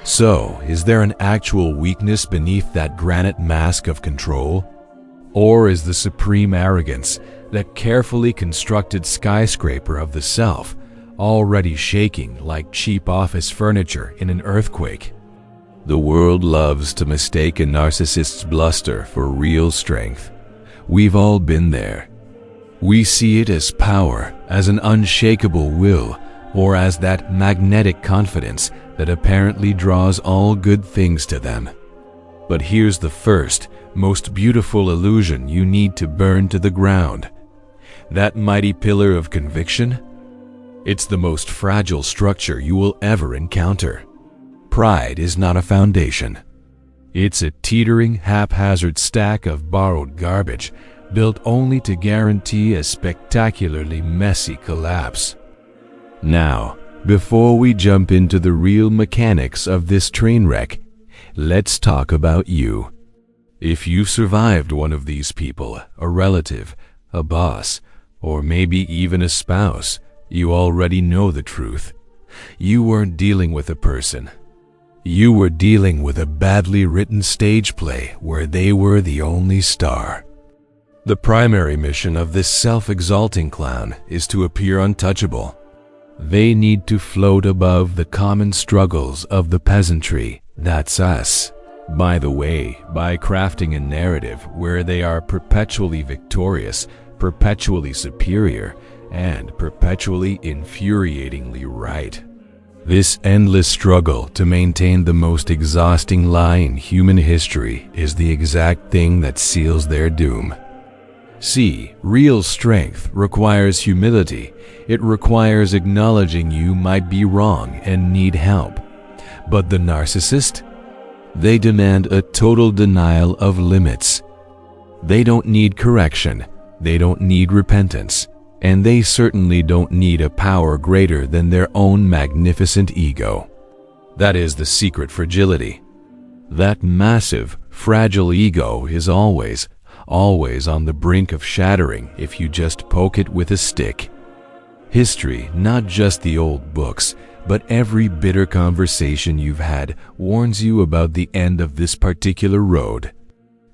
So, is there an actual weakness beneath that granite mask of control? Or is the supreme arrogance, that carefully constructed skyscraper of the self, already shaking like cheap office furniture in an earthquake? The world loves to mistake a narcissist's bluster for real strength. We've all been there. We see it as power, as an unshakable will, or as that magnetic confidence that apparently draws all good things to them. But here's the first, most beautiful illusion you need to burn to the ground. That mighty pillar of conviction? It's the most fragile structure you will ever encounter. Pride is not a foundation. It's a teetering, haphazard stack of borrowed garbage, built only to guarantee a spectacularly messy collapse. Now, before we jump into the real mechanics of this train wreck, let's talk about you. If you've survived one of these people, a relative, a boss, or maybe even a spouse, you already know the truth. You weren't dealing with a person. You were dealing with a badly written stage play where they were the only star. The primary mission of this self-exalting clown is to appear untouchable. They need to float above the common struggles of the peasantry, that's us. By the way, by crafting a narrative where they are perpetually victorious, perpetually superior, and perpetually infuriatingly right. This endless struggle to maintain the most exhausting lie in human history is the exact thing that seals their doom. See, real strength requires humility. It requires acknowledging you might be wrong and need help. But the narcissist? They demand a total denial of limits. They don't need correction. They don't need repentance. And they certainly don't need a power greater than their own magnificent ego. That is the secret fragility. That massive, fragile ego is always on the brink of shattering if you just poke it with a stick. History, not just the old books, but every bitter conversation you've had warns you about the end of this particular road.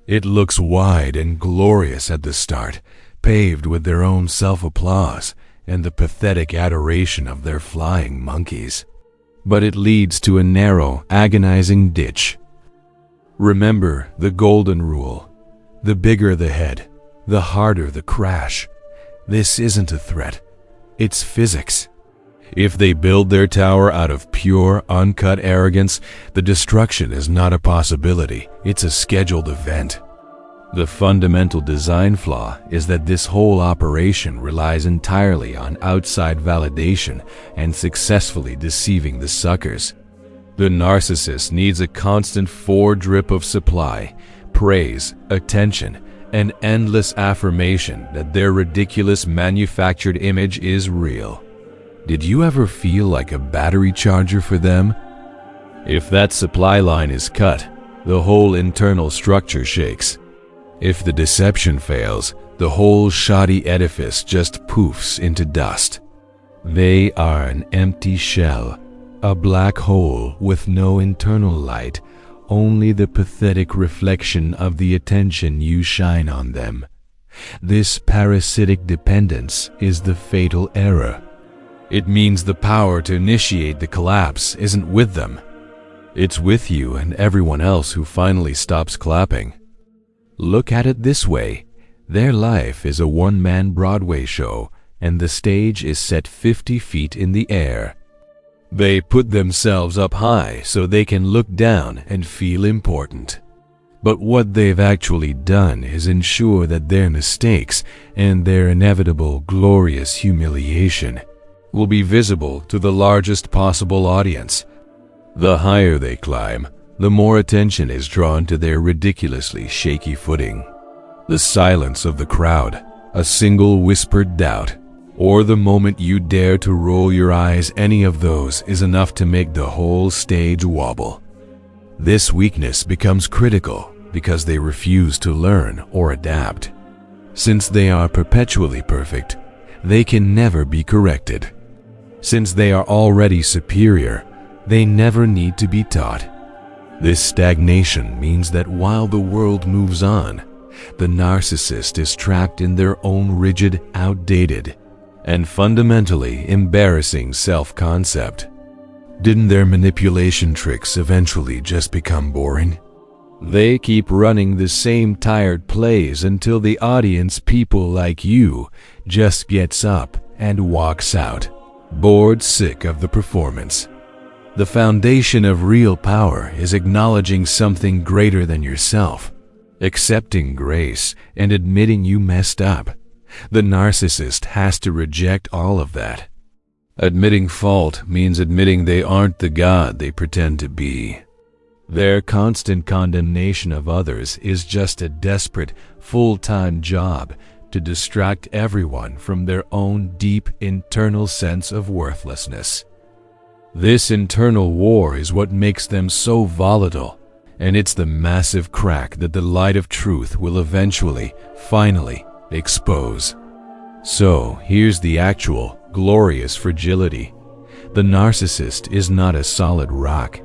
It looks wide and glorious at the start, paved with their own self-applause and the pathetic adoration of their flying monkeys. But it leads to a narrow, agonizing ditch. Remember the golden rule. The bigger the head, the harder the crash. This isn't a threat. It's physics. If they build their tower out of pure, uncut arrogance, the destruction is not a possibility. It's a scheduled event. The fundamental design flaw is that this whole operation relies entirely on outside validation and successfully deceiving the suckers. The narcissist needs a constant foredrip of supply, praise, attention, and endless affirmation that their ridiculous manufactured image is real. Did you ever feel like a battery charger for them? If that supply line is cut, the whole internal structure shakes. If the deception fails, the whole shoddy edifice just poofs into dust. They are an empty shell, a black hole with no internal light, only the pathetic reflection of the attention you shine on them. This parasitic dependence is the fatal error. It means the power to initiate the collapse isn't with them. It's with you and everyone else who finally stops clapping. Look at it this way. Their life is a one-man Broadway show, and the stage is set 50 feet in the air. They put themselves up high so they can look down and feel important. But what they've actually done is ensure that their mistakes and their inevitable glorious humiliation will be visible to the largest possible audience. The higher they climb, the more attention is drawn to their ridiculously shaky footing. The silence of the crowd, a single whispered doubt, or the moment you dare to roll your eyes, any of those is enough to make the whole stage wobble. This weakness becomes critical because they refuse to learn or adapt. Since they are perpetually perfect, they can never be corrected. Since they are already superior, They never need to be taught. This stagnation means that while the world moves on, the narcissist is trapped in their own rigid, outdated, and fundamentally embarrassing self-concept. Didn't their manipulation tricks eventually just become boring? They keep running the same tired plays until the audience, people like you, just gets up and walks out, bored sick of the performance. The foundation of real power is acknowledging something greater than yourself, accepting grace, and admitting you messed up. The narcissist has to reject all of that. Admitting fault means admitting they aren't the god they pretend to be. Their constant condemnation of others is just a desperate, full-time job to distract everyone from their own deep internal sense of worthlessness. This internal war is what makes them so volatile, and it's the massive crack that the light of truth will eventually, finally, expose. So, here's the actual, glorious fragility. The narcissist is not a solid rock.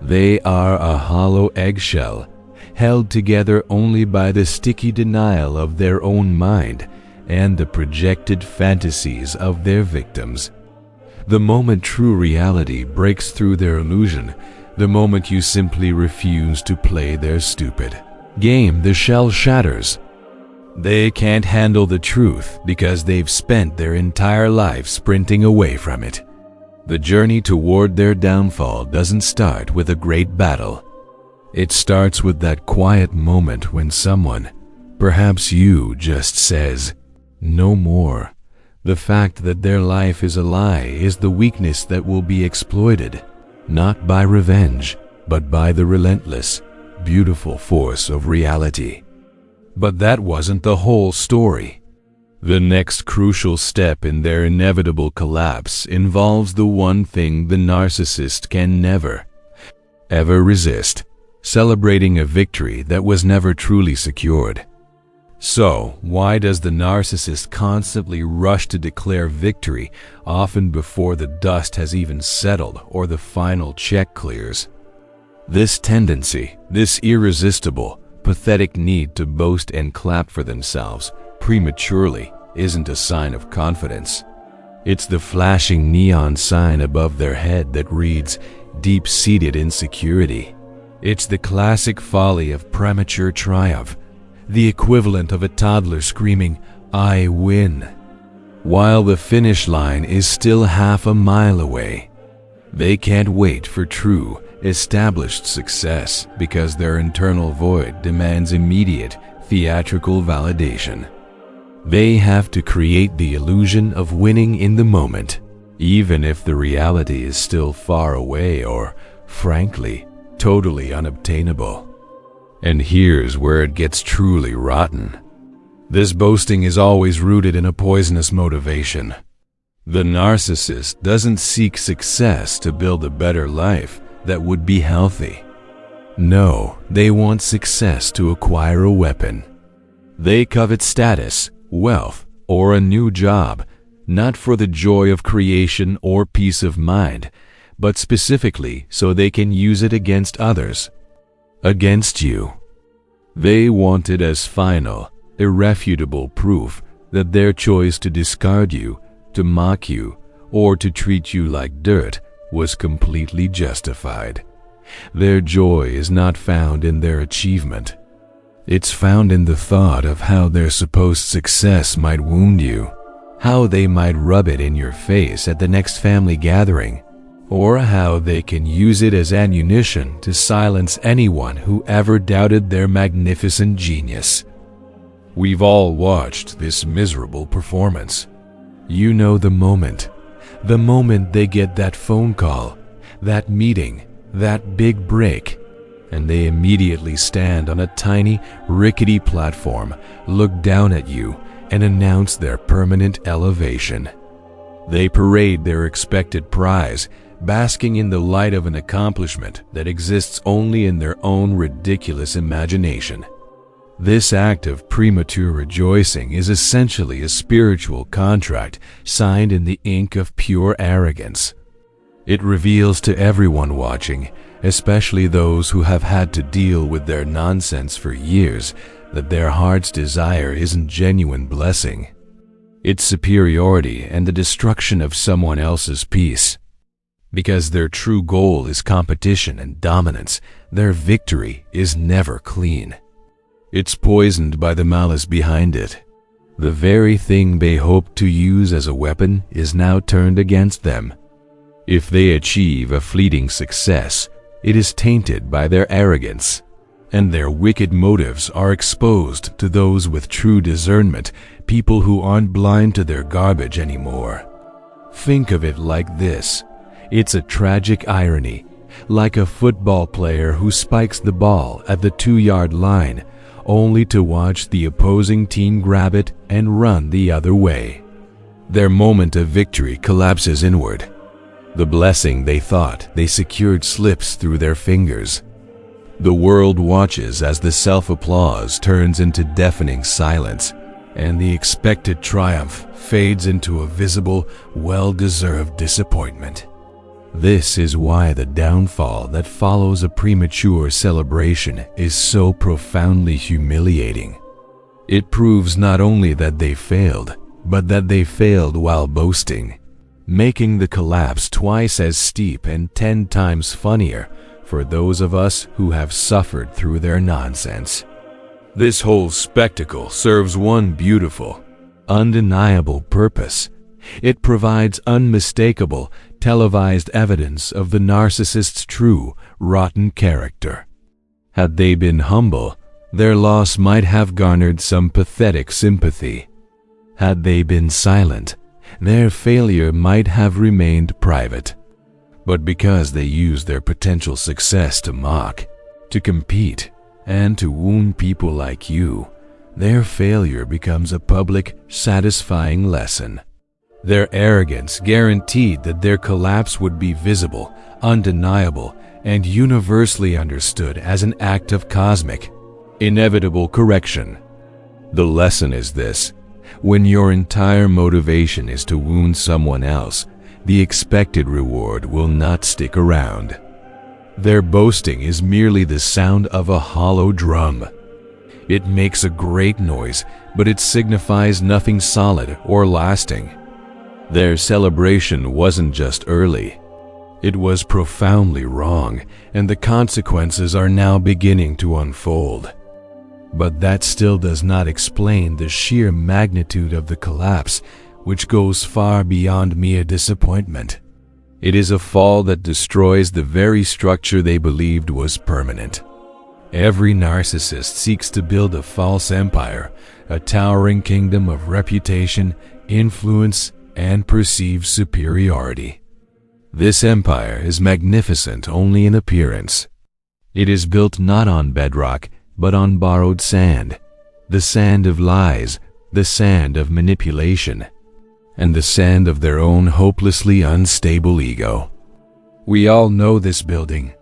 They are a hollow eggshell, held together only by the sticky denial of their own mind and the projected fantasies of their victims. The moment true reality breaks through their illusion, the moment you simply refuse to play their stupid game, the shell shatters. They can't handle the truth because they've spent their entire life sprinting away from it. The journey toward their downfall doesn't start with a great battle. It starts with that quiet moment when someone, perhaps you, just says, "No more." The fact that their life is a lie is the weakness that will be exploited, not by revenge, but by the relentless, beautiful force of reality. But that wasn't the whole story. The next crucial step in their inevitable collapse involves the one thing the narcissist can never, ever resist: celebrating a victory that was never truly secured. So, why does the narcissist constantly rush to declare victory, often before the dust has even settled or the final check clears? This tendency, this irresistible, pathetic need to boast and clap for themselves prematurely, isn't a sign of confidence. It's the flashing neon sign above their head that reads, "Deep-seated insecurity." It's the classic folly of premature triumph, the equivalent of a toddler screaming, "I win," while the finish line is still half a mile away. They can't wait for true, established success because their internal void demands immediate, theatrical validation. They have to create the illusion of winning in the moment, even if the reality is still far away or, frankly, totally unobtainable. And here's where it gets truly rotten. This boasting is always rooted in a poisonous motivation. The narcissist doesn't seek success to build a better life that would be healthy. No, they want success to acquire a weapon. They covet status, wealth, or a new job, not for the joy of creation or peace of mind, but specifically so they can use it against others. Against you. They want it as final, irrefutable proof that their choice to discard you, to mock you, or to treat you like dirt was completely justified. Their joy is not found in their achievement. It's found in the thought of how their supposed success might wound you, how they might rub it in your face at the next family gathering, or how they can use it as ammunition to silence anyone who ever doubted their magnificent genius. We've all watched this miserable performance. You know the moment they get that phone call, that meeting, that big break, and they immediately stand on a tiny, rickety platform, look down at you, and announce their permanent elevation. They parade their expected prize, basking in the light of an accomplishment that exists only in their own ridiculous imagination. This act of premature rejoicing is essentially a spiritual contract signed in the ink of pure arrogance. It reveals to everyone watching, especially those who have had to deal with their nonsense for years, that their heart's desire isn't genuine blessing. It's superiority and the destruction of someone else's peace. Because their true goal is competition and dominance, their victory is never clean. It's poisoned by the malice behind it. The very thing they hoped to use as a weapon is now turned against them. If they achieve a fleeting success, it is tainted by their arrogance, and their wicked motives are exposed to those with true discernment, people who aren't blind to their garbage anymore. Think of it like this. It's a tragic irony, like a football player who spikes the ball at the 2-yard line, only to watch the opposing team grab it and run the other way. Their moment of victory collapses inward. The blessing they thought they secured slips through their fingers. The world watches as the self-applause turns into deafening silence, and the expected triumph fades into a visible, well-deserved disappointment. This is why the downfall that follows a premature celebration is so profoundly humiliating. It proves not only that they failed, but that they failed while boasting, making the collapse twice as steep and 10 times funnier for those of us who have suffered through their nonsense. This whole spectacle serves one beautiful, undeniable purpose. It provides unmistakable, televised evidence of the narcissist's true, rotten character. Had they been humble, their loss might have garnered some pathetic sympathy. Had they been silent, their failure might have remained private. But because they used their potential success to mock, to compete, and to wound people like you, their failure becomes a public, satisfying lesson. Their arrogance guaranteed that their collapse would be visible, undeniable, and universally understood as an act of cosmic, inevitable correction. The lesson is this: when your entire motivation is to wound someone else, the expected reward will not stick around. Their boasting is merely the sound of a hollow drum. It makes a great noise, but it signifies nothing solid or lasting. Their celebration wasn't just early. It was profoundly wrong, and the consequences are now beginning to unfold. But that still does not explain the sheer magnitude of the collapse, which goes far beyond mere disappointment. It is a fall that destroys the very structure they believed was permanent. Every narcissist seeks to build a false empire, a towering kingdom of reputation, influence, and perceived superiority. This empire is magnificent only in appearance. It is built not on bedrock, but on borrowed sand, the sand of lies, the sand of manipulation, and the sand of their own hopelessly unstable ego. We all know this building.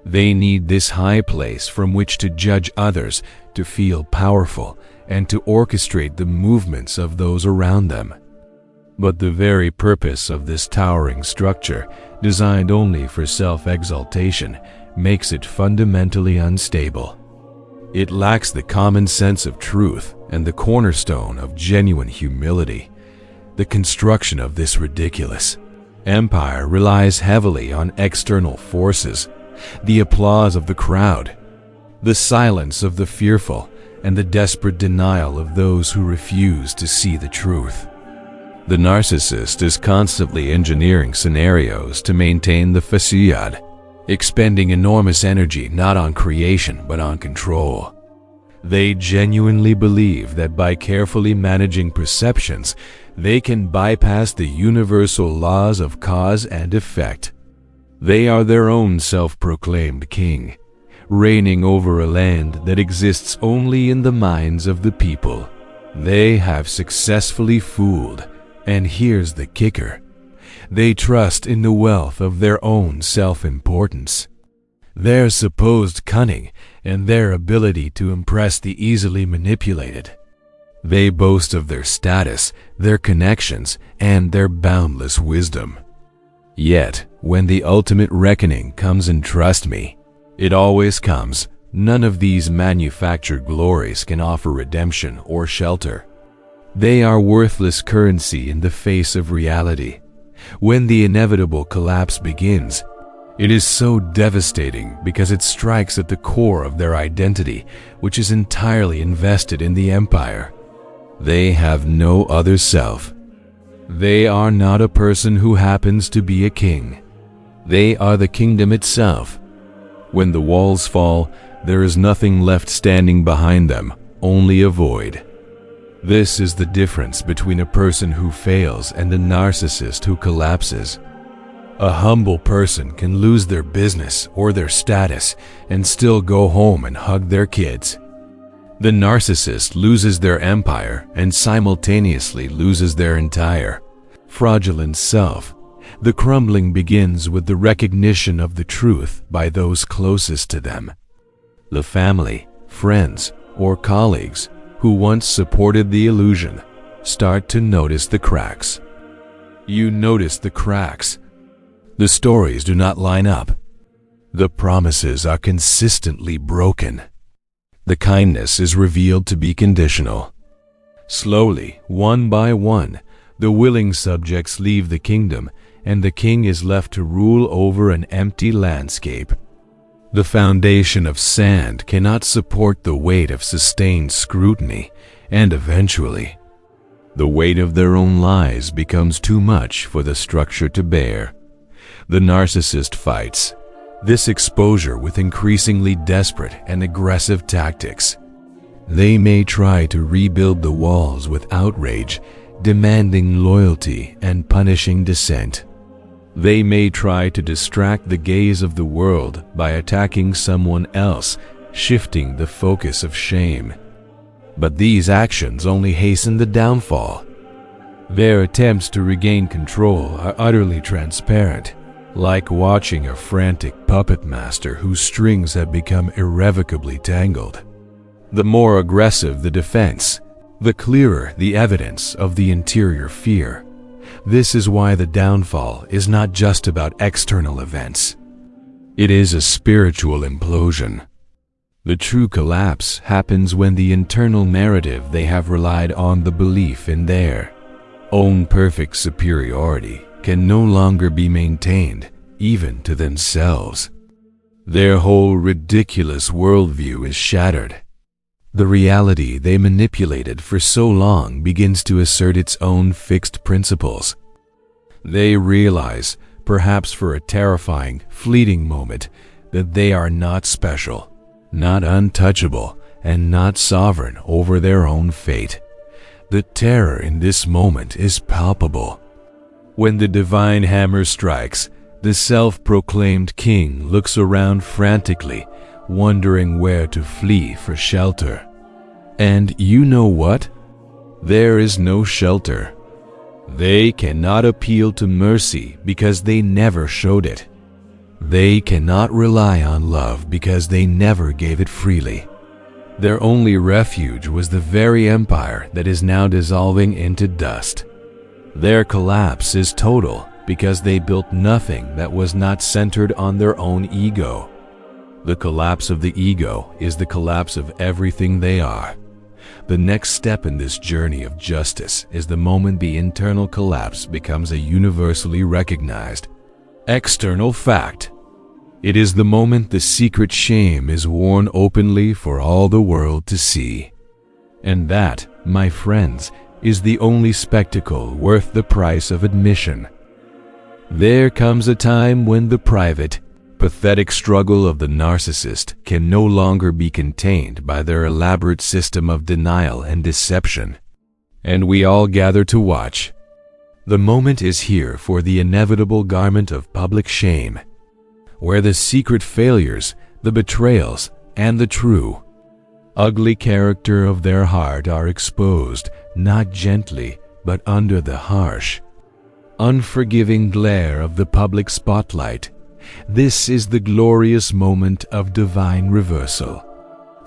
They need this high place from which to judge others, to feel powerful, and to orchestrate the movements of those around them. But the very purpose of this towering structure, designed only for self-exaltation, makes it fundamentally unstable. It lacks the common sense of truth and the cornerstone of genuine humility. The construction of this ridiculous empire relies heavily on external forces, the applause of the crowd, the silence of the fearful, and the desperate denial of those who refuse to see the truth. The narcissist is constantly engineering scenarios to maintain the facade, expending enormous energy not on creation but on control. They genuinely believe that by carefully managing perceptions, they can bypass the universal laws of cause and effect. They are their own self-proclaimed king, reigning over a land that exists only in the minds of the people. They have successfully fooled. And here's the kicker: they trust in the wealth of their own self-importance, their supposed cunning, and their ability to impress the easily manipulated. They boast of their status, their connections, and their boundless wisdom. Yet, When the ultimate reckoning comes, and trust me, it always comes, none of these manufactured glories can offer redemption or shelter. They are worthless currency in the face of reality. When the inevitable collapse begins, it is so devastating because it strikes at the core of their identity, which is entirely invested in the empire. They have no other self. They are not a person who happens to be a king. They are the kingdom itself. When the walls fall, there is nothing left standing behind them, only a void. This is the difference between a person who fails and a narcissist who collapses. A humble person can lose their business or their status and still go home and hug their kids. The narcissist loses their empire and simultaneously loses their entire fraudulent self. The crumbling begins with the recognition of the truth by those closest to them. The family, friends, or colleagues who once supported the illusion start to notice the cracks. You notice the cracks. The stories do not line up. The promises are consistently broken. The kindness is revealed to be conditional. Slowly, one by one, the willing subjects leave the kingdom, and the king is left to rule over an empty landscape. The foundation of sand cannot support the weight of sustained scrutiny, and eventually, the weight of their own lies becomes too much for the structure to bear. The narcissist fights this exposure with increasingly desperate and aggressive tactics. They may try to rebuild the walls with outrage, demanding loyalty and punishing dissent. They may try to distract the gaze of the world by attacking someone else, shifting the focus of shame. But these actions only hasten the downfall. Their attempts to regain control are utterly transparent, like watching a frantic puppet master whose strings have become irrevocably tangled. The more aggressive the defense, the clearer the evidence of the interior fear. This is why the downfall is not just about external events. It is a spiritual implosion. The true collapse happens when the internal narrative they have relied on, the belief in their own perfect superiority, can no longer be maintained, even to themselves. Their whole ridiculous worldview is shattered. The reality they manipulated for so long begins to assert its own fixed principles. They realize, perhaps for a terrifying, fleeting moment, that they are not special, not untouchable, and not sovereign over their own fate. The terror in this moment is palpable. When the divine hammer strikes, the self-proclaimed king looks around frantically, wondering where to flee for shelter. And you know what? There is no shelter. They cannot appeal to mercy because they never showed it. They cannot rely on love because they never gave it freely. Their only refuge was the very empire that is now dissolving into dust. Their collapse is total because they built nothing that was not centered on their own ego. The collapse of the ego is the collapse of everything they are. The next step in this journey of justice is the moment the internal collapse becomes a universally recognized external fact. It is the moment the secret shame is worn openly for all the world to see. And that, my friends, is the only spectacle worth the price of admission. There comes a time when the private, pathetic struggle of the narcissist can no longer be contained by their elaborate system of denial and deception. And we all gather to watch. The moment is here for the inevitable garment of public shame, where the secret failures, the betrayals, and the true, ugly character of their heart are exposed, not gently, but under the harsh, unforgiving glare of the public spotlight. This is the glorious moment of divine reversal.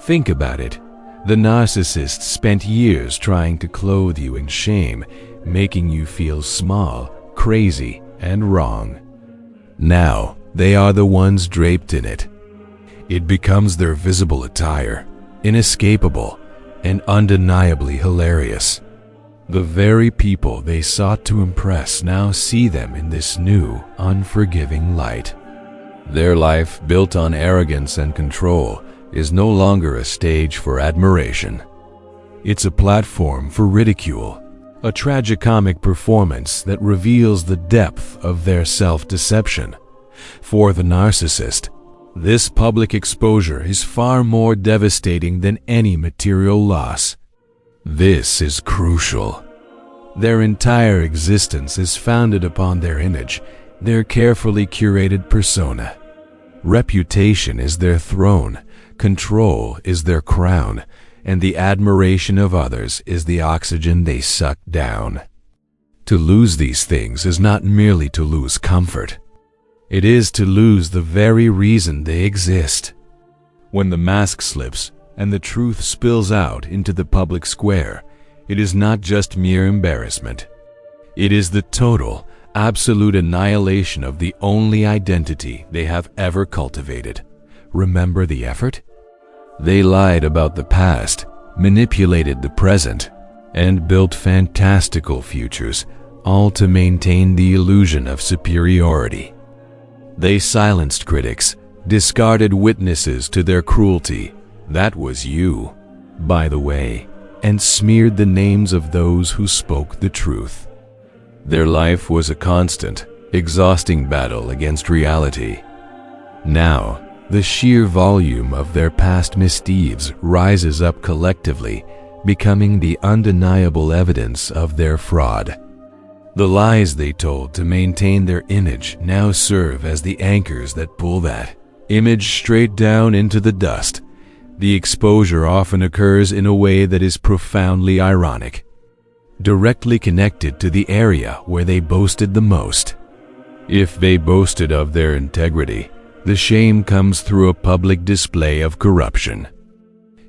Think about it. The narcissist spent years trying to clothe you in shame, making you feel small, crazy, and wrong. Now they are the ones draped in it. It becomes their visible attire, inescapable and undeniably hilarious. The very people they sought to impress now see them in this new, unforgiving light. Their life, built on arrogance and control, is no longer a stage for admiration. It's a platform for ridicule, a tragicomic performance that reveals the depth of their self-deception. For the narcissist, this public exposure is far more devastating than any material loss. This is crucial. Their entire existence is founded upon their image, their carefully curated persona. Reputation is their throne, control is their crown, and the admiration of others is the oxygen they suck down. To lose these things is not merely to lose comfort. It is to lose the very reason they exist. When the mask slips and the truth spills out into the public square, it is not just mere embarrassment. It is the total, absolute annihilation of the only identity they have ever cultivated. Remember the effort? They lied about the past, manipulated the present, and built fantastical futures, all to maintain the illusion of superiority. They silenced critics, discarded witnesses to their cruelty. That was you, by the way, and smeared the names of those who spoke the truth. Their life was a constant, exhausting battle against reality. Now, the sheer volume of their past misdeeds rises up collectively, becoming the undeniable evidence of their fraud. The lies they told to maintain their image now serve as the anchors that pull that image straight down into the dust. The exposure often occurs in a way that is profoundly ironic, directly connected to the area where they boasted the most. If they boasted of their integrity, the shame comes through a public display of corruption.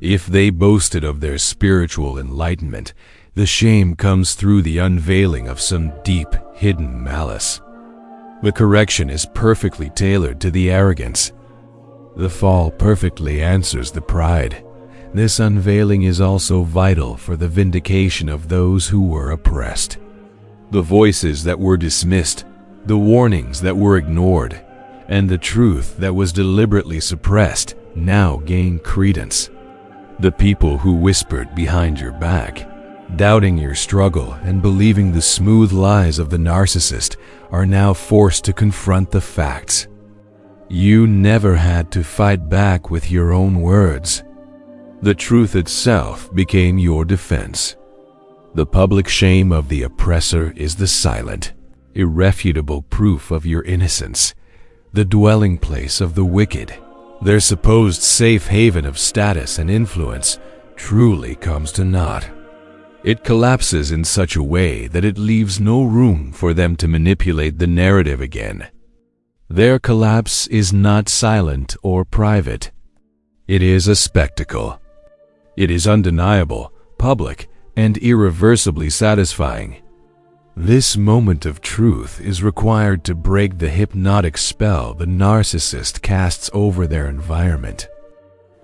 If they boasted of their spiritual enlightenment, the shame comes through the unveiling of some deep, hidden malice. The correction is perfectly tailored to the arrogance. The fall perfectly answers the pride. This unveiling is also vital for the vindication of those who were oppressed. The voices that were dismissed, the warnings that were ignored, and the truth that was deliberately suppressed now gain credence. The people who whispered behind your back, doubting your struggle and believing the smooth lies of the narcissist, are now forced to confront the facts. You never had to fight back with your own words. The truth itself became your defense. The public shame of the oppressor is the silent, irrefutable proof of your innocence. The dwelling place of the wicked, their supposed safe haven of status and influence, truly comes to naught. It collapses in such a way that it leaves no room for them to manipulate the narrative again. Their collapse is not silent or private. It is a spectacle. It is undeniable, public, and irreversibly satisfying. This moment of truth is required to break the hypnotic spell the narcissist casts over their environment.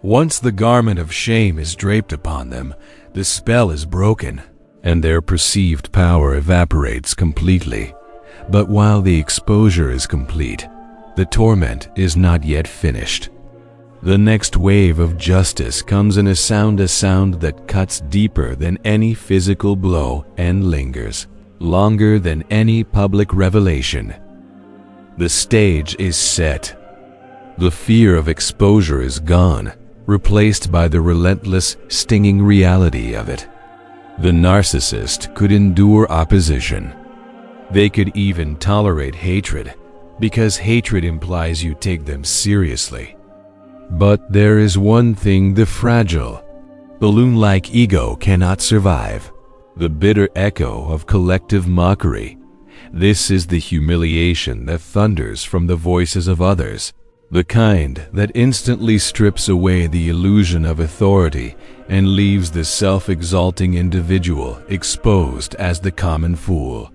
Once the garment of shame is draped upon them, the spell is broken, and their perceived power evaporates completely. But while the exposure is complete, the torment is not yet finished. The next wave of justice comes in a sound that cuts deeper than any physical blow and lingers longer than any public revelation. The stage is set. The fear of exposure is gone, replaced by the relentless, stinging reality of it. The narcissist could endure opposition. They could even tolerate hatred, because hatred implies you take them seriously. But there is one thing the fragile, balloon-like ego cannot survive: the bitter echo of collective mockery. This is the humiliation that thunders from the voices of others, the kind that instantly strips away the illusion of authority and leaves the self-exalting individual exposed as the common fool.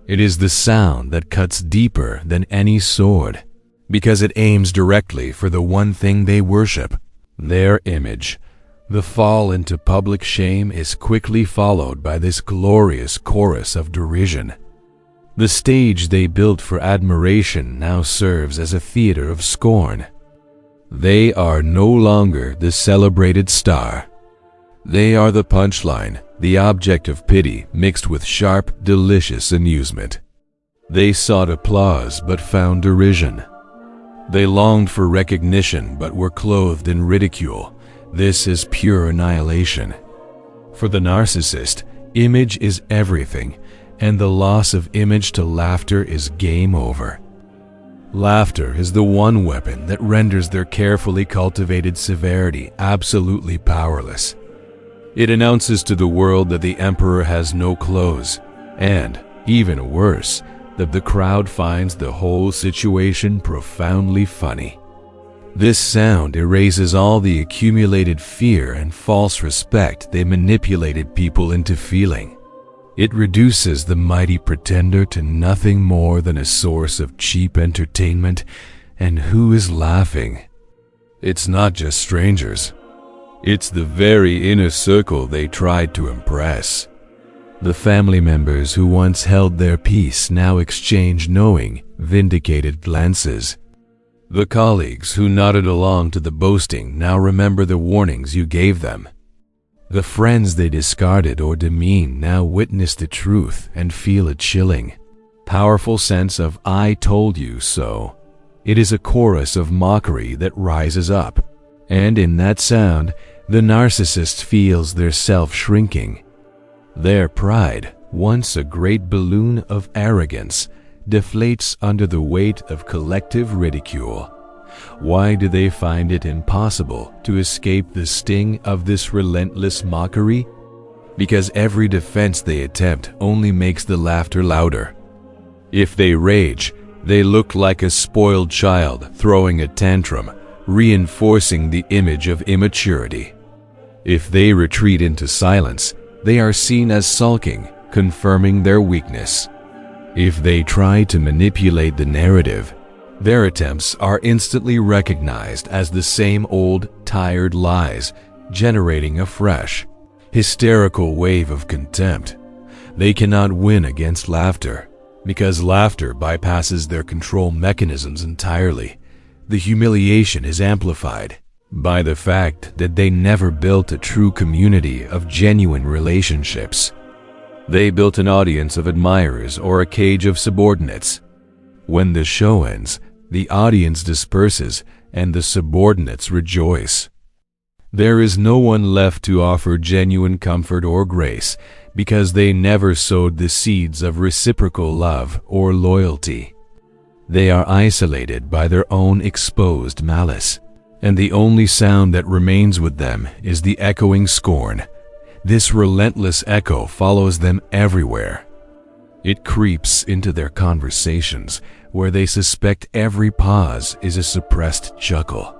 It is the sound that cuts deeper than any sword, because it aims directly for the one thing they worship, their image. The fall into public shame is quickly followed by this glorious chorus of derision. The stage they built for admiration now serves as a theater of scorn. They are no longer the celebrated star. They are the punchline, the object of pity mixed with sharp, delicious amusement. They sought applause but found derision. They longed for recognition but were clothed in ridicule. This is pure annihilation. For the narcissist, image is everything, and the loss of image to laughter is game over. Laughter is the one weapon that renders their carefully cultivated severity absolutely powerless. It announces to the world that the emperor has no clothes, and, even worse, that the crowd finds the whole situation profoundly funny. This sound erases all the accumulated fear and false respect they manipulated people into feeling. It reduces the mighty pretender to nothing more than a source of cheap entertainment, and who is laughing? It's not just strangers. It's the very inner circle they tried to impress. The family members who once held their peace now exchange knowing, vindicated glances. The colleagues who nodded along to the boasting now remember the warnings you gave them. The friends they discarded or demeaned now witness the truth and feel a chilling, powerful sense of "I told you so." It is a chorus of mockery that rises up, and in that sound, the narcissist feels their self shrinking. Their pride, once a great balloon of arrogance, deflates under the weight of collective ridicule. Why do they find it impossible to escape the sting of this relentless mockery? Because every defense they attempt only makes the laughter louder. If they rage, they look like a spoiled child throwing a tantrum, reinforcing the image of immaturity. If they retreat into silence, they are seen as sulking, confirming their weakness. If they try to manipulate the narrative, their attempts are instantly recognized as the same old, tired lies, generating a fresh, hysterical wave of contempt. They cannot win against laughter, because laughter bypasses their control mechanisms entirely. The humiliation is amplified by the fact that they never built a true community of genuine relationships. They built an audience of admirers or a cage of subordinates. When the show ends, the audience disperses and the subordinates rejoice. There is no one left to offer genuine comfort or grace because they never sowed the seeds of reciprocal love or loyalty. They are isolated by their own exposed malice, and the only sound that remains with them is the echoing scorn. This relentless echo follows them everywhere. It creeps into their conversations, where they suspect every pause is a suppressed chuckle.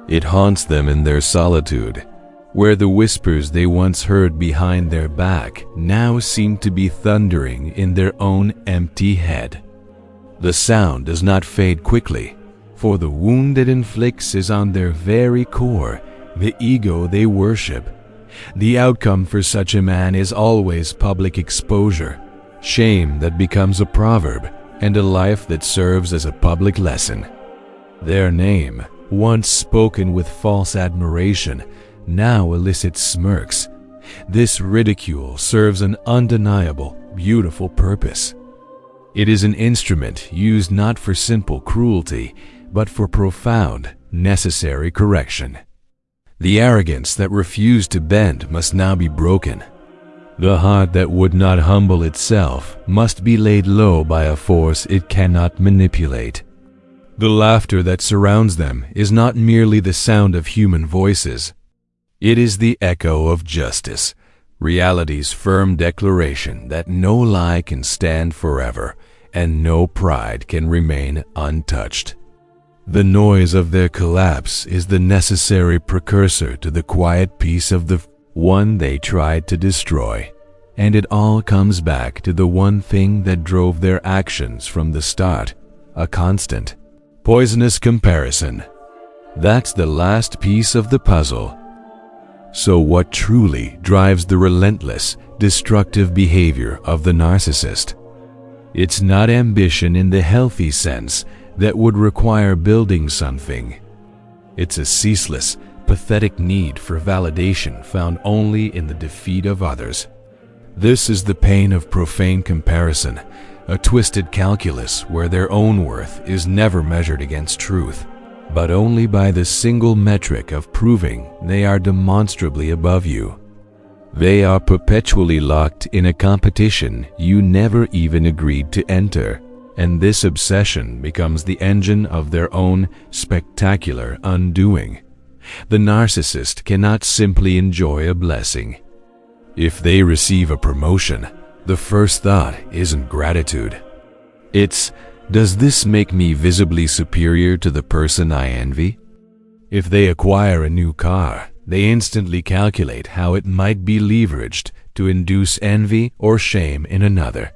It haunts them in their solitude, where the whispers they once heard behind their back now seem to be thundering in their own empty head. The sound does not fade quickly, for the wound it inflicts is on their very core, the ego they worship. The outcome for such a man is always public exposure, shame that becomes a proverb, and a life that serves as a public lesson. Their name, once spoken with false admiration, now elicits smirks. This ridicule serves an undeniable, beautiful purpose. It is an instrument used not for simple cruelty, but for profound, necessary correction. The arrogance that refused to bend must now be broken. The heart that would not humble itself must be laid low by a force it cannot manipulate. The laughter that surrounds them is not merely the sound of human voices. It is the echo of justice, reality's firm declaration that no lie can stand forever and no pride can remain untouched. The noise of their collapse is the necessary precursor to the quiet peace of the one they tried to destroy, and it all comes back to the one thing that drove their actions from the start: a constant, poisonous comparison. That's the last piece of the puzzle. So what truly drives the relentless, destructive behavior of the narcissist? It's not ambition in the healthy sense that would require building something. It's a ceaseless, pathetic need for validation found only in the defeat of others. This is the pain of profane comparison, a twisted calculus where their own worth is never measured against truth, but only by the single metric of proving they are demonstrably above you. They are perpetually locked in a competition you never even agreed to enter, and this obsession becomes the engine of their own spectacular undoing. The narcissist cannot simply enjoy a blessing. If they receive a promotion, the first thought isn't gratitude. It's, does this make me visibly superior to the person I envy? If they acquire a new car, they instantly calculate how it might be leveraged to induce envy or shame in another.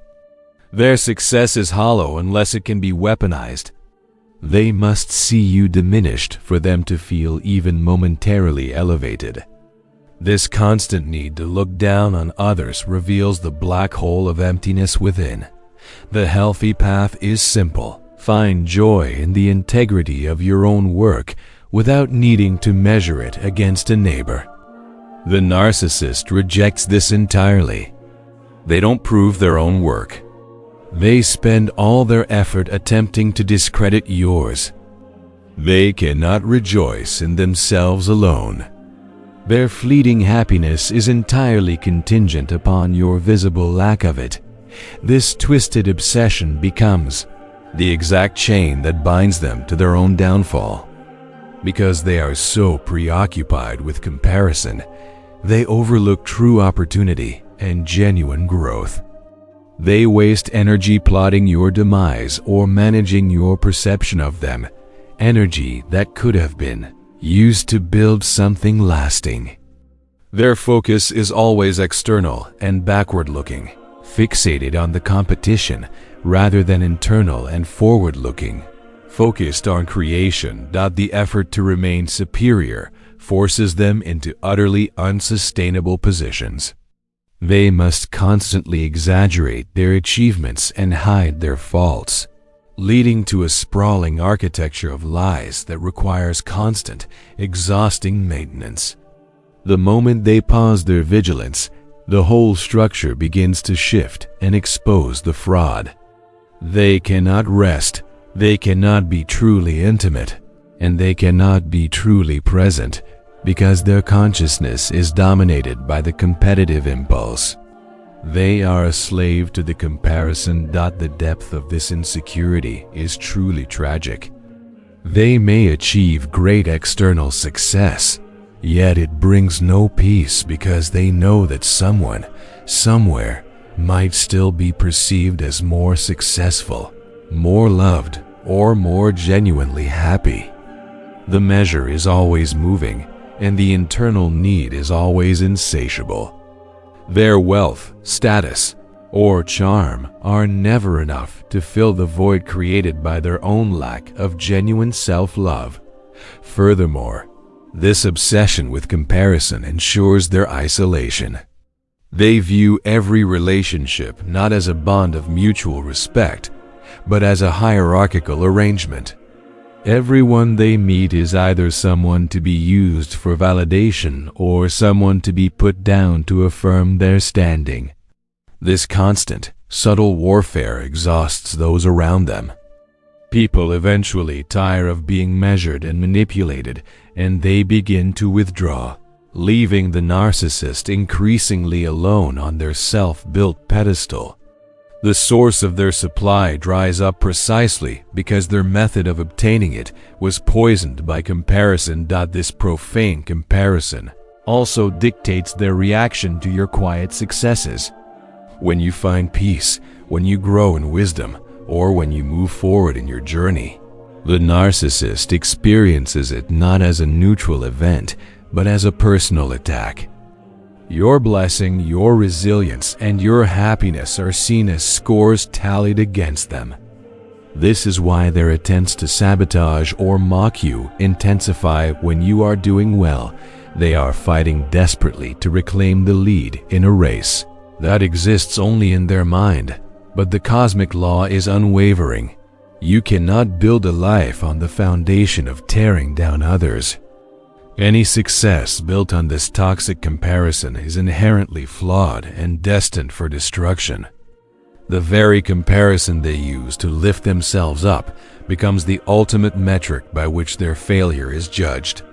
Their success is hollow unless it can be weaponized. They must see you diminished for them to feel even momentarily elevated. This constant need to look down on others reveals the black hole of emptiness within. The healthy path is simple. Find joy in the integrity of your own work without needing to measure it against a neighbor. The narcissist rejects this entirely. They don't prove their own work. They spend all their effort attempting to discredit yours. They cannot rejoice in themselves alone. Their fleeting happiness is entirely contingent upon your visible lack of it. This twisted obsession becomes the exact chain that binds them to their own downfall. Because they are so preoccupied with comparison, they overlook true opportunity and genuine growth. They waste energy plotting your demise or managing your perception of them, energy that could have been used to build something lasting. Their focus is always external and backward-looking, fixated on the competition rather than internal and forward-looking. Focused on creation, the effort to remain superior forces them into utterly unsustainable positions. They must constantly exaggerate their achievements and hide their faults, leading to a sprawling architecture of lies that requires constant, exhausting maintenance. The moment they pause their vigilance, the whole structure begins to shift and expose the fraud. They cannot rest, they cannot be truly intimate, and they cannot be truly present because their consciousness is dominated by the competitive impulse. They are a slave to the comparison. The depth of this insecurity is truly tragic. They may achieve great external success, yet it brings no peace because they know that someone, somewhere, might still be perceived as more successful, more loved, or more genuinely happy. The measure is always moving, and the internal need is always insatiable. Their wealth, status, or charm are never enough to fill the void created by their own lack of genuine self-love. Furthermore, this obsession with comparison ensures their isolation. They view every relationship not as a bond of mutual respect, but as a hierarchical arrangement. Everyone they meet is either someone to be used for validation or someone to be put down to affirm their standing. This constant, subtle warfare exhausts those around them. People eventually tire of being measured and manipulated, and they begin to withdraw, leaving the narcissist increasingly alone on their self-built pedestal. The source of their supply dries up precisely because their method of obtaining it was poisoned by comparison. This profane comparison also dictates their reaction to your quiet successes. When you find peace, when you grow in wisdom, or when you move forward in your journey, the narcissist experiences it not as a neutral event, but as a personal attack. Your blessing, your resilience, and your happiness are seen as scores tallied against them. This is why their attempts to sabotage or mock you intensify when you are doing well. They are fighting desperately to reclaim the lead in a race that exists only in their mind. But the cosmic law is unwavering. You cannot build a life on the foundation of tearing down others. Any success built on this toxic comparison is inherently flawed and destined for destruction. The very comparison they use to lift themselves up becomes the ultimate metric by which their failure is judged.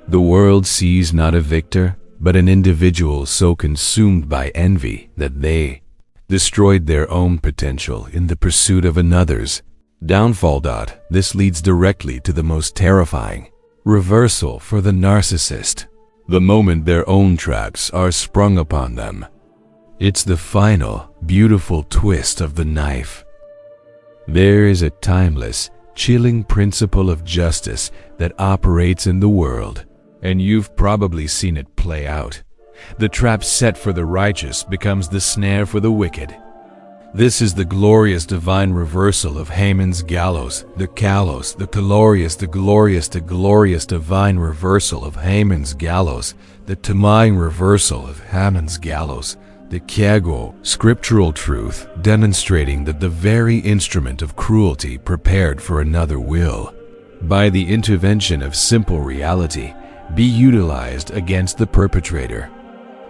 The world sees not a victor, but an individual so consumed by envy that they destroyed their own potential in the pursuit of another's downfall. This leads directly to the most terrifying reversal for the narcissist, the moment their own traps are sprung upon them. It's the final, beautiful twist of the knife. There is a timeless, chilling principle of justice that operates in the world, and you've probably seen it play out. The trap set for the righteous becomes the snare for the wicked. This is the glorious divine reversal of Haman's gallows, the glorious divine reversal of Haman's gallows, the timing reversal of Haman's gallows, the Kyago, scriptural truth demonstrating that the very instrument of cruelty prepared for another will, by the intervention of simple reality, be utilized against the perpetrator.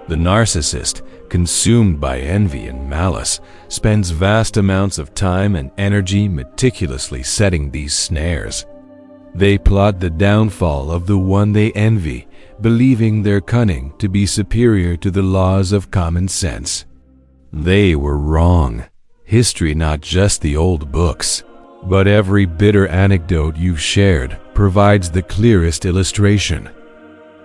The narcissist, consumed by envy and malice, spends vast amounts of time and energy meticulously setting these snares. They plot the downfall of the one they envy, believing their cunning to be superior to the laws of common sense. They were wrong. History, not just the old books, but every bitter anecdote you've shared, provides the clearest illustration.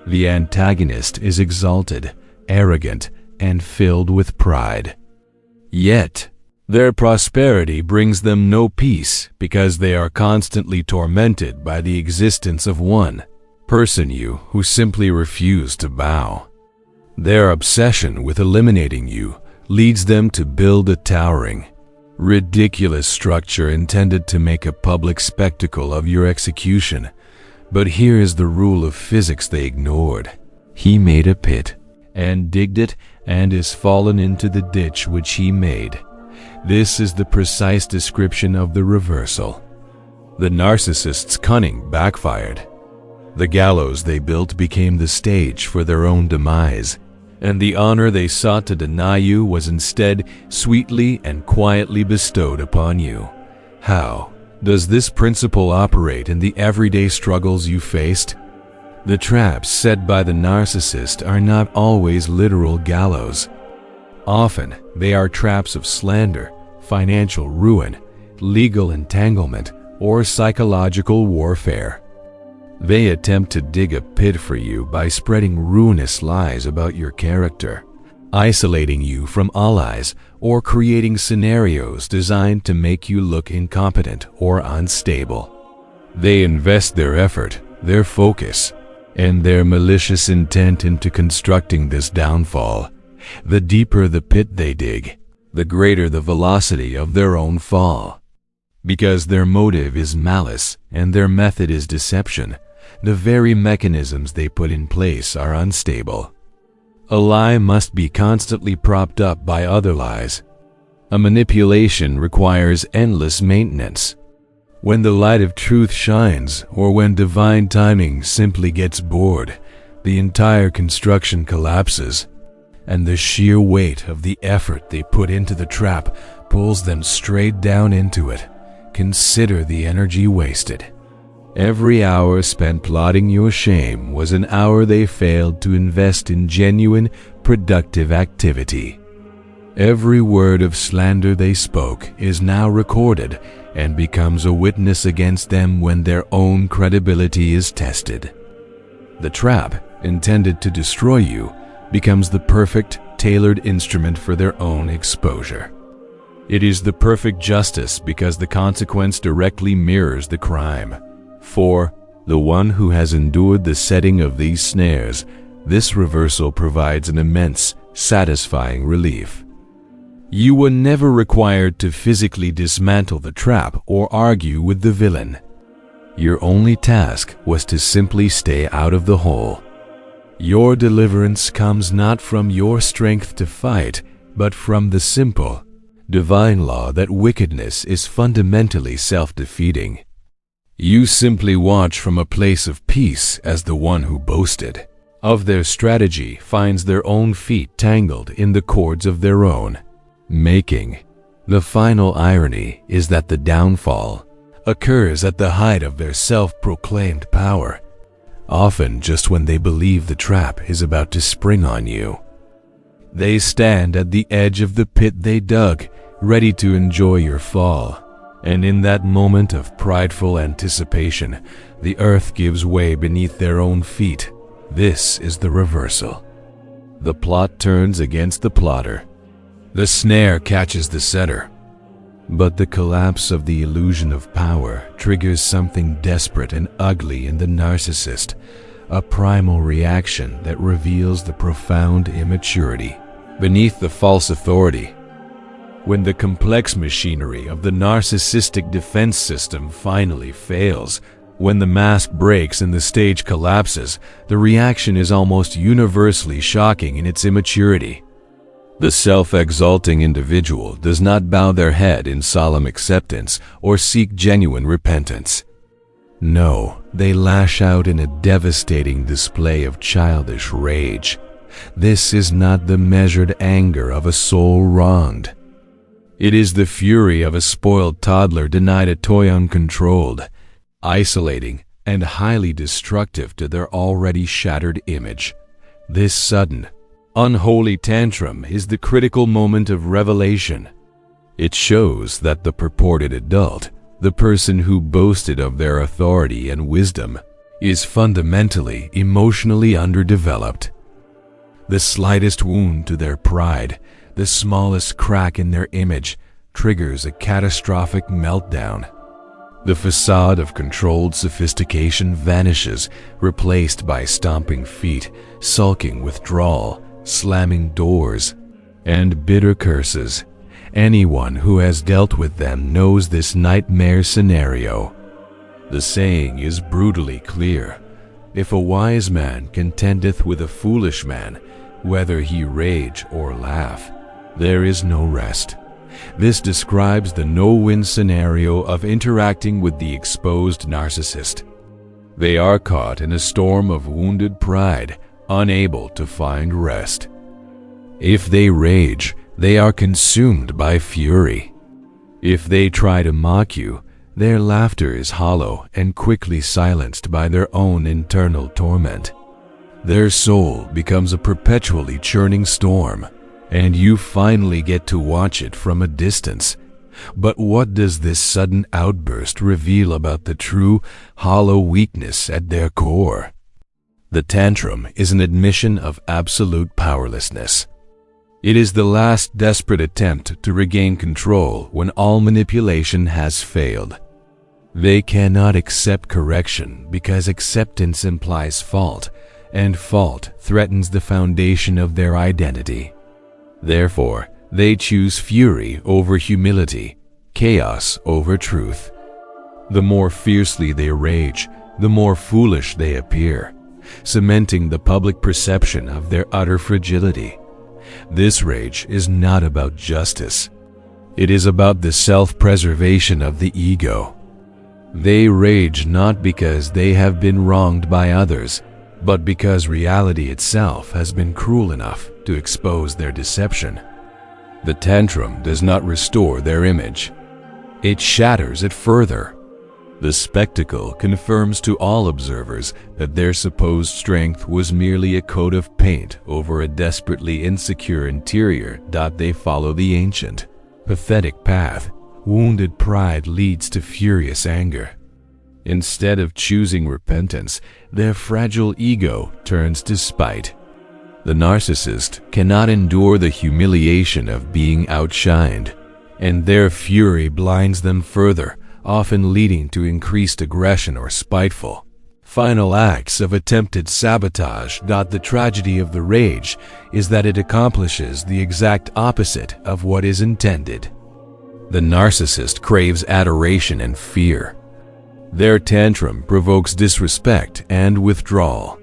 The antagonist is exalted, arrogant, and filled with pride. Yet, their prosperity brings them no peace because they are constantly tormented by the existence of one person you who simply refuse to bow. Their obsession with eliminating you leads them to build a towering, ridiculous structure intended to make a public spectacle of your execution. But here is the rule of physics they ignored. He made a pit and digged it and is fallen into the ditch which he made. This is the precise description of the reversal. The narcissist's cunning backfired. The gallows they built became the stage for their own demise, and the honor they sought to deny you was instead sweetly and quietly bestowed upon you. How does this principle operate in the everyday struggles you faced? The traps set by the narcissist are not always literal gallows. Often, they are traps of slander, financial ruin, legal entanglement, or psychological warfare. They attempt to dig a pit for you by spreading ruinous lies about your character, isolating you from allies, or creating scenarios designed to make you look incompetent or unstable. They invest their effort, their focus, and their malicious intent into constructing this downfall. The deeper the pit they dig, the greater the velocity of their own fall. Because their motive is malice and their method is deception, the very mechanisms they put in place are unstable. A lie must be constantly propped up by other lies. A manipulation requires endless maintenance. When the light of truth shines, or when divine timing simply gets bored, the entire construction collapses, and the sheer weight of the effort they put into the trap pulls them straight down into it. Consider the energy wasted. Every hour spent plotting your shame was an hour they failed to invest in genuine, productive activity. Every word of slander they spoke is now recorded and becomes a witness against them when their own credibility is tested. The trap, intended to destroy you, becomes the perfect, tailored instrument for their own exposure. It is the perfect justice because the consequence directly mirrors the crime. For the one who has endured the setting of these snares This reversal provides an immense, satisfying relief. You were never required to physically dismantle the trap or argue with the villain. Your only task was to simply stay out of the hole. Your deliverance comes not from your strength to fight, but from the simple, divine law that wickedness is fundamentally self-defeating. You simply watch from a place of peace as the one who boasted of their strategy finds their own feet tangled in the cords of their own making. The final irony is that the downfall occurs at the height of their self-proclaimed power, often just when they believe the trap is about to spring on you. They stand at the edge of the pit they dug, ready to enjoy your fall. And in that moment of prideful anticipation, the earth gives way beneath their own feet. This is the reversal. The plot turns against the plotter. The snare catches the setter. But the collapse of the illusion of power triggers something desperate and ugly in the narcissist, a primal reaction that reveals the profound immaturity beneath the false authority. When the complex machinery of the narcissistic defense system finally fails, when the mask breaks and the stage collapses, the reaction is almost universally shocking in its immaturity. The self-exalting individual does not bow their head in solemn acceptance or seek genuine repentance. No, they lash out in a devastating display of childish rage. This is not the measured anger of a soul wronged. It is the fury of a spoiled toddler denied a toy uncontrolled, isolating and highly destructive to their already shattered image. This sudden, unholy tantrum is the critical moment of revelation. It shows that the purported adult, the person who boasted of their authority and wisdom, is fundamentally emotionally underdeveloped. The slightest wound to their pride, the smallest crack in their image, triggers a catastrophic meltdown. The facade of controlled sophistication vanishes, replaced by stomping feet, sulking withdrawal, slamming doors, and bitter curses. Anyone who has dealt with them knows this nightmare scenario. The saying is brutally clear: if a wise man contendeth with a foolish man, whether he rage or laugh, there is no rest. This describes the no-win scenario of interacting with the exposed narcissist. They are caught in a storm of wounded pride, unable to find rest. If they rage, they are consumed by fury. If they try to mock you, their laughter is hollow and quickly silenced by their own internal torment. Their soul becomes a perpetually churning storm, and you finally get to watch it from a distance. But what does this sudden outburst reveal about the true, hollow weakness at their core? The tantrum is an admission of absolute powerlessness. It is the last desperate attempt to regain control when all manipulation has failed. They cannot accept correction because acceptance implies fault, and fault threatens the foundation of their identity. Therefore, they choose fury over humility, chaos over truth. The more fiercely they rage, the more foolish they appear, cementing the public perception of their utter fragility. This rage is not about justice. It is about the self-preservation of the ego. They rage not because they have been wronged by others, but because reality itself has been cruel enough to expose their deception. The tantrum does not restore their image. It shatters it further. The spectacle confirms to all observers that their supposed strength was merely a coat of paint over a desperately insecure interior. They follow the ancient, pathetic path. Wounded pride leads to furious anger. Instead of choosing repentance, their fragile ego turns to spite. The narcissist cannot endure the humiliation of being outshined, and their fury blinds them further, often leading to increased aggression or spiteful, final acts of attempted sabotage. The tragedy of the rage is that it accomplishes the exact opposite of what is intended. The narcissist craves adoration and fear. Their tantrum provokes disrespect and withdrawal.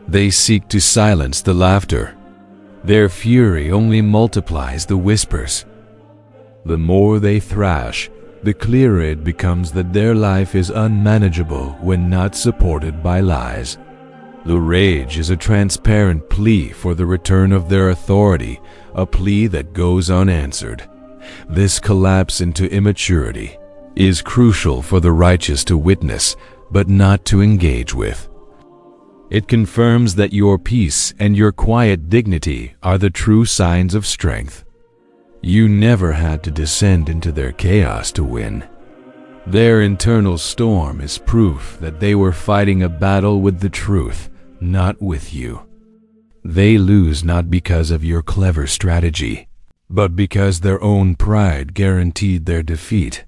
They seek to silence the laughter. Their fury only multiplies the whispers. The more they thrash, the clearer it becomes that their life is unmanageable when not supported by lies. The rage is a transparent plea for the return of their authority, a plea that goes unanswered. This collapse into immaturity is crucial for the righteous to witness, but not to engage with. It confirms that your peace and your quiet dignity are the true signs of strength. You never had to descend into their chaos to win. Their internal storm is proof that they were fighting a battle with the truth, not with you. They lose not because of your clever strategy, but because their own pride guaranteed their defeat.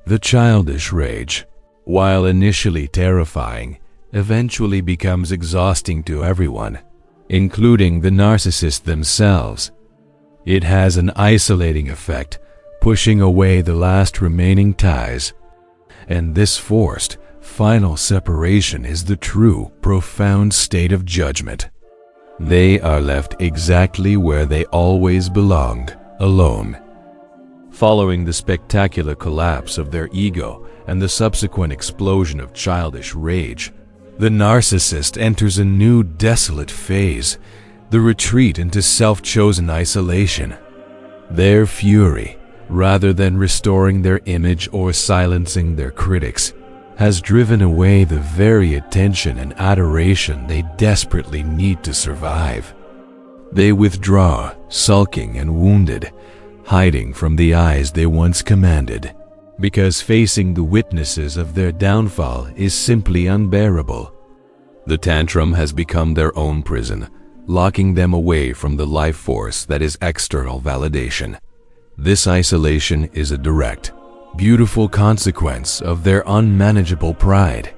The childish rage, while initially terrifying, eventually becomes exhausting to everyone, including the narcissist themselves. It has an isolating effect, pushing away the last remaining ties. And this forced, final separation is the true, profound state of judgment. They are left exactly where they always belonged, alone. Following the spectacular collapse of their ego and the subsequent explosion of childish rage, the narcissist enters a new desolate phase, the retreat into self-chosen isolation. Their fury, rather than restoring their image or silencing their critics, has driven away the very attention and adoration they desperately need to survive. They withdraw, sulking and wounded, hiding from the eyes they once commanded, because facing the witnesses of their downfall is simply unbearable. The tantrum has become their own prison, locking them away from the life force that is external validation. This isolation is a direct, beautiful consequence of their unmanageable pride.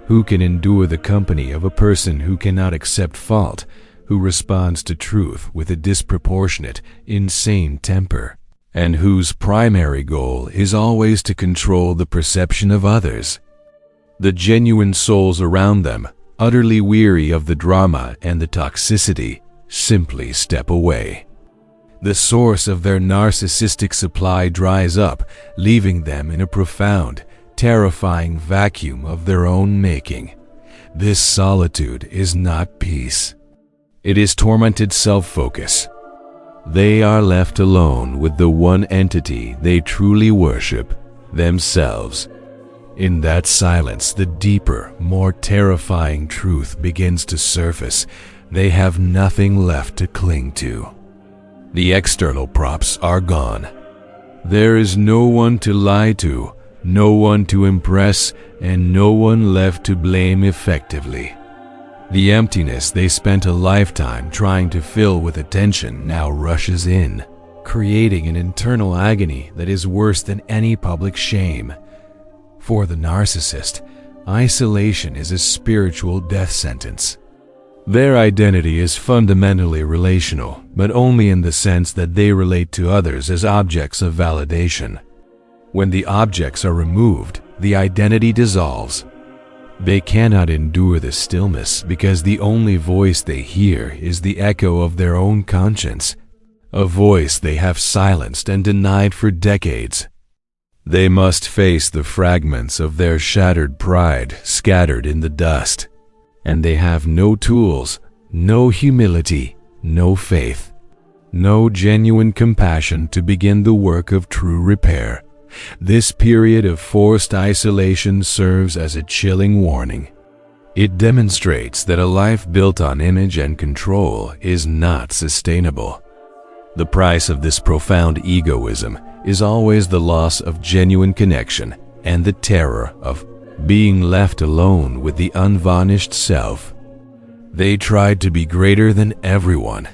Who can endure the company of a person who cannot accept fault, who responds to truth with a disproportionate, insane temper, and whose primary goal is always to control the perception of others? The genuine souls around them, utterly weary of the drama and the toxicity, simply step away. The source of their narcissistic supply dries up, leaving them in a profound, terrifying vacuum of their own making. This solitude is not peace. It is tormented self-focus. They are left alone with the one entity they truly worship, themselves. In that silence, the deeper, more terrifying truth begins to surface. They have nothing left to cling to. The external props are gone. There is no one to lie to, no one to impress, and no one left to blame effectively. The emptiness they spent a lifetime trying to fill with attention now rushes in, creating an internal agony that is worse than any public shame. For the narcissist, isolation is a spiritual death sentence. Their identity is fundamentally relational, but only in the sense that they relate to others as objects of validation. When the objects are removed, the identity dissolves. They cannot endure the stillness because the only voice they hear is the echo of their own conscience, a voice they have silenced and denied for decades. They must face the fragments of their shattered pride scattered in the dust, and they have no tools, no humility, no faith, no genuine compassion to begin the work of true repair. This period of forced isolation serves as a chilling warning. It demonstrates that a life built on image and control is not sustainable. The price of this profound egoism is always the loss of genuine connection and the terror of being left alone with the unvarnished self. They tried to be greater than everyone,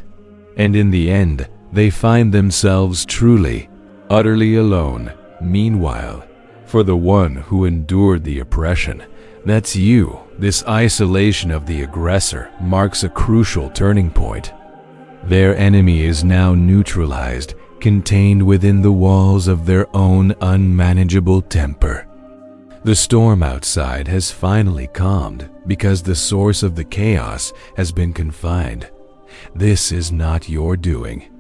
and in the end, they find themselves truly, utterly alone. Meanwhile, for the one who endured the oppression, that's you, This isolation of the aggressor marks a crucial turning point. Their enemy is now neutralized, contained within the walls of their own unmanageable temper. The storm outside has finally calmed because the source of the chaos has been confined. This is not your doing.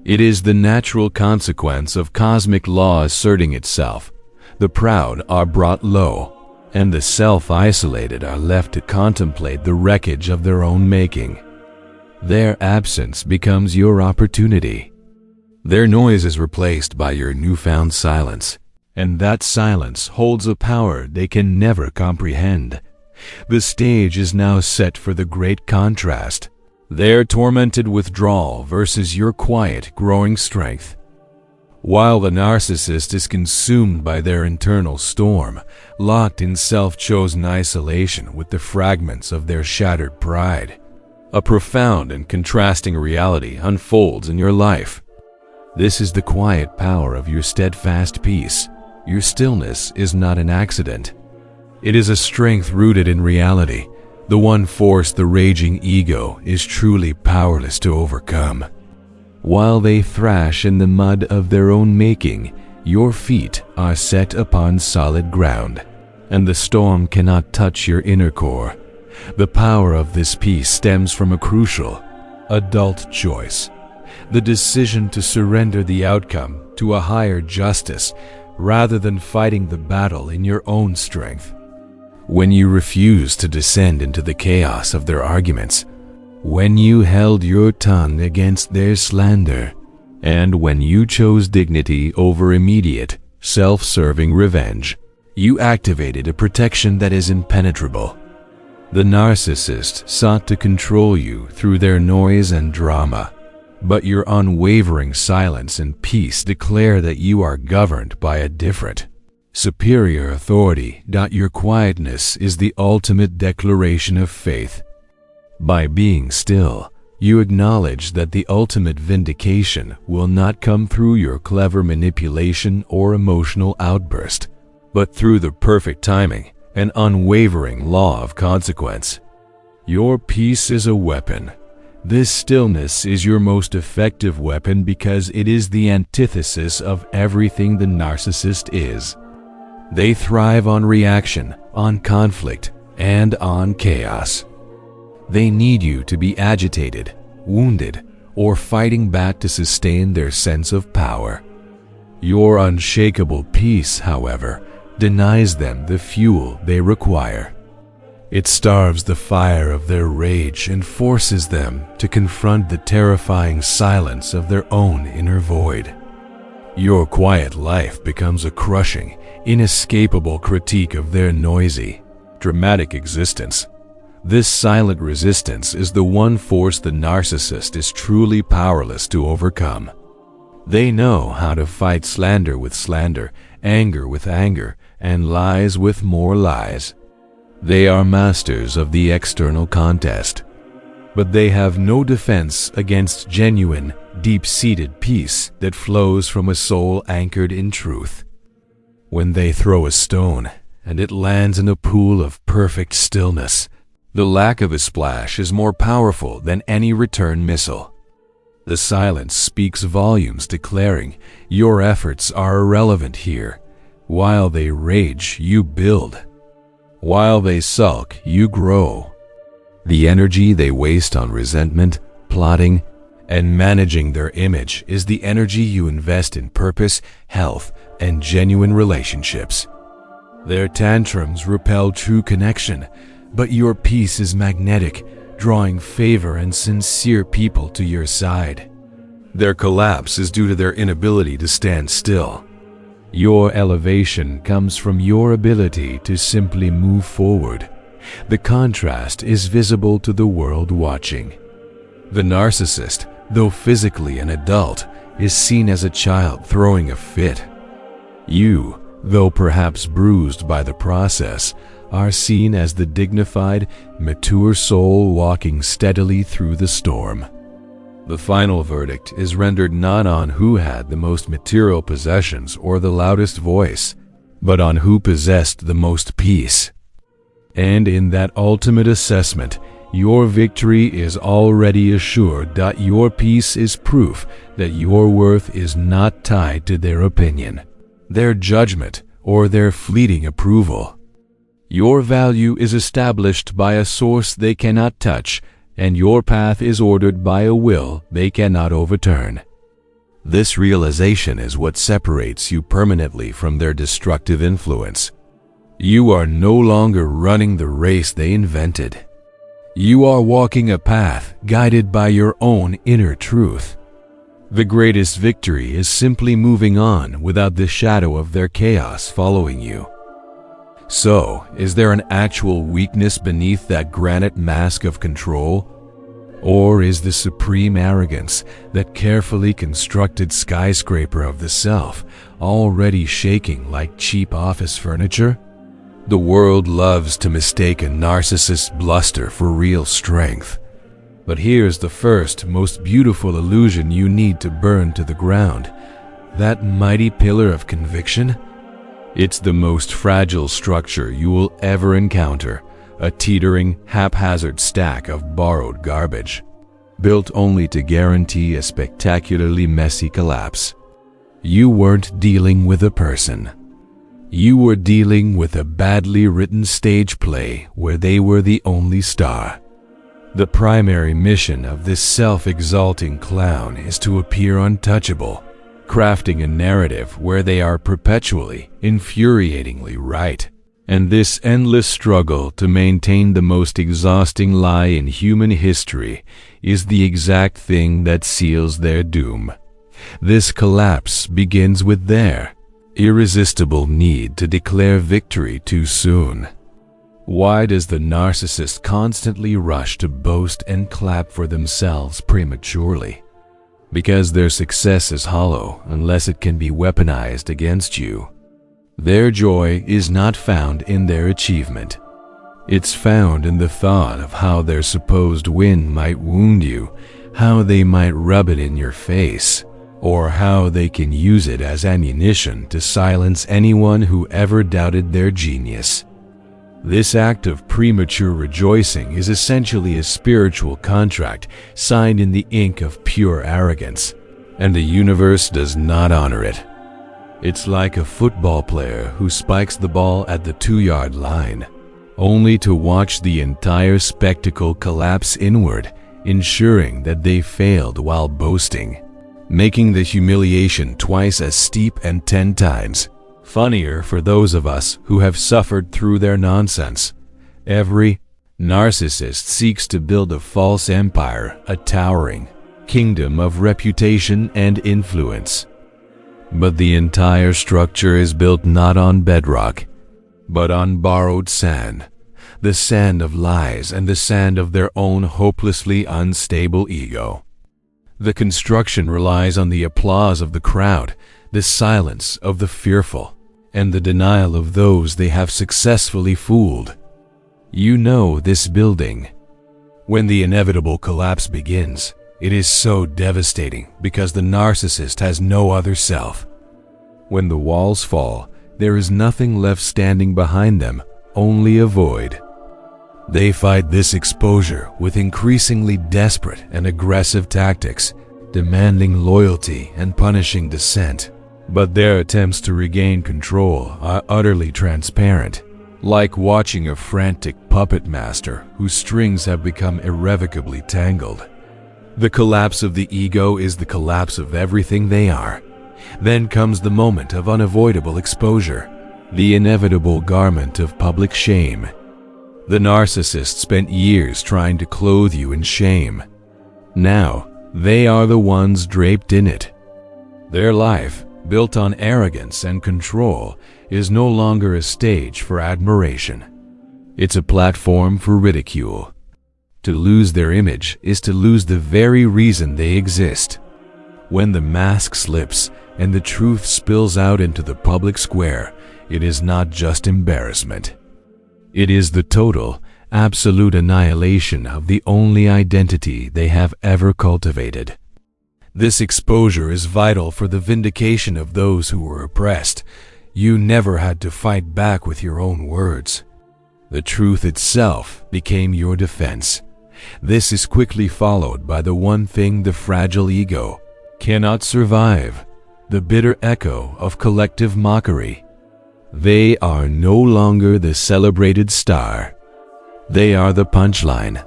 It is the natural consequence of cosmic law asserting itself. The proud are brought low, and the self-isolated are left to contemplate the wreckage of their own making. Their absence becomes your opportunity. Their noise is replaced by your newfound silence, and that silence holds a power they can never comprehend. The stage is now set for the great contrast, their tormented withdrawal versus your quiet, growing strength. While the narcissist is consumed by their internal storm, locked in self-chosen isolation with the fragments of their shattered pride, a profound and contrasting reality unfolds in your life. This is the quiet power of your steadfast peace. Your stillness is not an accident. It is a strength rooted in reality, the one force the raging ego is truly powerless to overcome. While they thrash in the mud of their own making, your feet are set upon solid ground, and the storm cannot touch your inner core. The power of this peace stems from a crucial, adult choice, the decision to surrender the outcome to a higher justice rather than fighting the battle in your own strength. When you refuse to descend into the chaos of their arguments, when you held your tongue against their slander, and when you chose dignity over immediate, self-serving revenge, you activated a protection that is impenetrable. The narcissist sought to control you through their noise and drama, but your unwavering silence and peace declare that you are governed by a different, superior authority. Your quietness is the ultimate declaration of faith. By being still, you acknowledge that the ultimate vindication will not come through your clever manipulation or emotional outburst, but through the perfect timing and unwavering law of consequence. Your peace is a weapon. This stillness is your most effective weapon because it is the antithesis of everything the narcissist is. They thrive on reaction, on conflict, and on chaos. They need you to be agitated, wounded, or fighting back to sustain their sense of power. Your unshakable peace, however, denies them the fuel they require. It starves the fire of their rage and forces them to confront the terrifying silence of their own inner void. Your quiet life becomes a crushing, inescapable critique of their noisy, dramatic existence. This silent resistance is the one force the narcissist is truly powerless to overcome. They know how to fight slander with slander, anger with anger, and lies with more lies. They are masters of the external contest, but they have no defense against genuine, deep-seated peace that flows from a soul anchored in truth. When they throw a stone and it lands in a pool of perfect stillness, the lack of a splash is more powerful than any return missile. The silence speaks volumes, declaring, your efforts are irrelevant here. While they rage, you build. While they sulk, you grow. The energy they waste on resentment, plotting, and managing their image is the energy you invest in purpose, health, and genuine relationships. Their tantrums repel true connection, but your peace is magnetic, drawing favor and sincere people to your side. Their collapse is due to their inability to stand still. Your elevation comes from your ability to simply move forward. The contrast is visible to the world watching. The narcissist, though physically an adult, is seen as a child throwing a fit. You, though perhaps bruised by the process, are seen as the dignified, mature soul walking steadily through the storm. The final verdict is rendered not on who had the most material possessions or the loudest voice, but on who possessed the most peace. And in that ultimate assessment, your victory is already assured. Your peace is proof that your worth is not tied to their opinion, their judgment, or their fleeting approval. Your value is established by a source they cannot touch, and your path is ordered by a will they cannot overturn. This realization is what separates you permanently from their destructive influence. You are no longer running the race they invented. You are walking a path guided by your own inner truth. The greatest victory is simply moving on without the shadow of their chaos following you. So, is there an actual weakness beneath that granite mask of control? Or is the supreme arrogance, that carefully constructed skyscraper of the self, already shaking like cheap office furniture? The world loves to mistake a narcissist's bluster for real strength. But here's the first, most beautiful illusion you need to burn to the ground. That mighty pillar of conviction? It's the most fragile structure you will ever encounter, a teetering, haphazard stack of borrowed garbage, built only to guarantee a spectacularly messy collapse. You weren't dealing with a person. You were dealing with a badly written stage play where they were the only star. The primary mission of this self-exalting clown is to appear untouchable, crafting a narrative where they are perpetually, infuriatingly right. And this endless struggle to maintain the most exhausting lie in human history is the exact thing that seals their doom. This collapse begins with their irresistible need to declare victory too soon. Why does the narcissist constantly rush to boast and clap for themselves prematurely? Because their success is hollow unless it can be weaponized against you. Their joy is not found in their achievement. It's found in the thought of how their supposed win might wound you, how they might rub it in your face, or how they can use it as ammunition to silence anyone who ever doubted their genius. This act of premature rejoicing is essentially a spiritual contract signed in the ink of pure arrogance, and the universe does not honor it. It's like a football player who spikes the ball at the 2-yard line, only to watch the entire spectacle collapse inward, ensuring that they failed while boasting, making the humiliation twice as steep and 10 times funnier for those of us who have suffered through their nonsense. Every narcissist seeks to build a false empire, a towering kingdom of reputation and influence. But the entire structure is built not on bedrock, but on borrowed sand, the sand of lies and the sand of their own hopelessly unstable ego. The construction relies on the applause of the crowd, the silence of the fearful, and the denial of those they have successfully fooled. You know this building. When the inevitable collapse begins, it is so devastating because the narcissist has no other self. When the walls fall, there is nothing left standing behind them, only a void. They fight this exposure with increasingly desperate and aggressive tactics, demanding loyalty and punishing dissent. But their attempts to regain control are utterly transparent, like watching a frantic puppet master whose strings have become irrevocably tangled. The collapse of the ego is the collapse of everything they are. Then comes the moment of unavoidable exposure, the inevitable garment of public shame. The narcissist spent years trying to clothe you in shame. Now, they are the ones draped in it. Their life, built on arrogance and control, is no longer a stage for admiration. It's a platform for ridicule. To lose their image is to lose the very reason they exist. When the mask slips and the truth spills out into the public square, it is not just embarrassment. It is the total, absolute annihilation of the only identity they have ever cultivated. This exposure is vital for the vindication of those who were oppressed. You never had to fight back with your own words. The truth itself became your defense. This is quickly followed by the one thing the fragile ego cannot survive: the bitter echo of collective mockery. They are no longer the celebrated star. They are the punchline.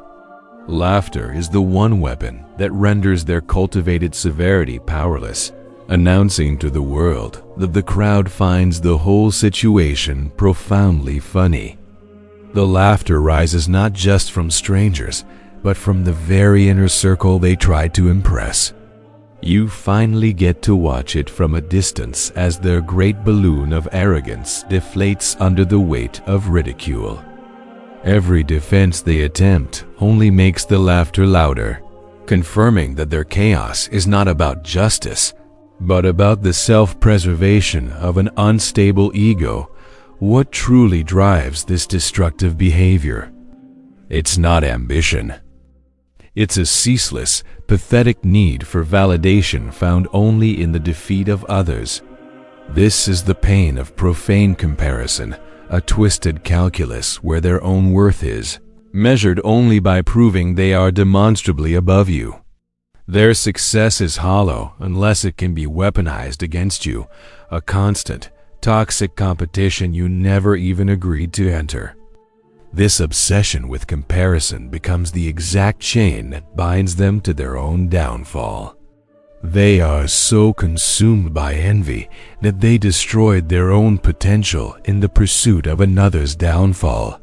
Laughter is the one weapon that renders their cultivated severity powerless, announcing to the world that the crowd finds the whole situation profoundly funny. The laughter rises not just from strangers, but from the very inner circle they tried to impress. You finally get to watch it from a distance as their great balloon of arrogance deflates under the weight of ridicule. Every defense they attempt only makes the laughter louder, confirming that their chaos is not about justice, but about the self-preservation of an unstable ego. What truly drives this destructive behavior? It's not ambition. It's a ceaseless, pathetic need for validation found only in the defeat of others. This is the pain of profane comparison, a twisted calculus where their own worth is measured only by proving they are demonstrably above you. Their success is hollow unless it can be weaponized against you, a constant, toxic competition you never even agreed to enter. This obsession with comparison becomes the exact chain that binds them to their own downfall. They are so consumed by envy that they destroyed their own potential in the pursuit of another's downfall.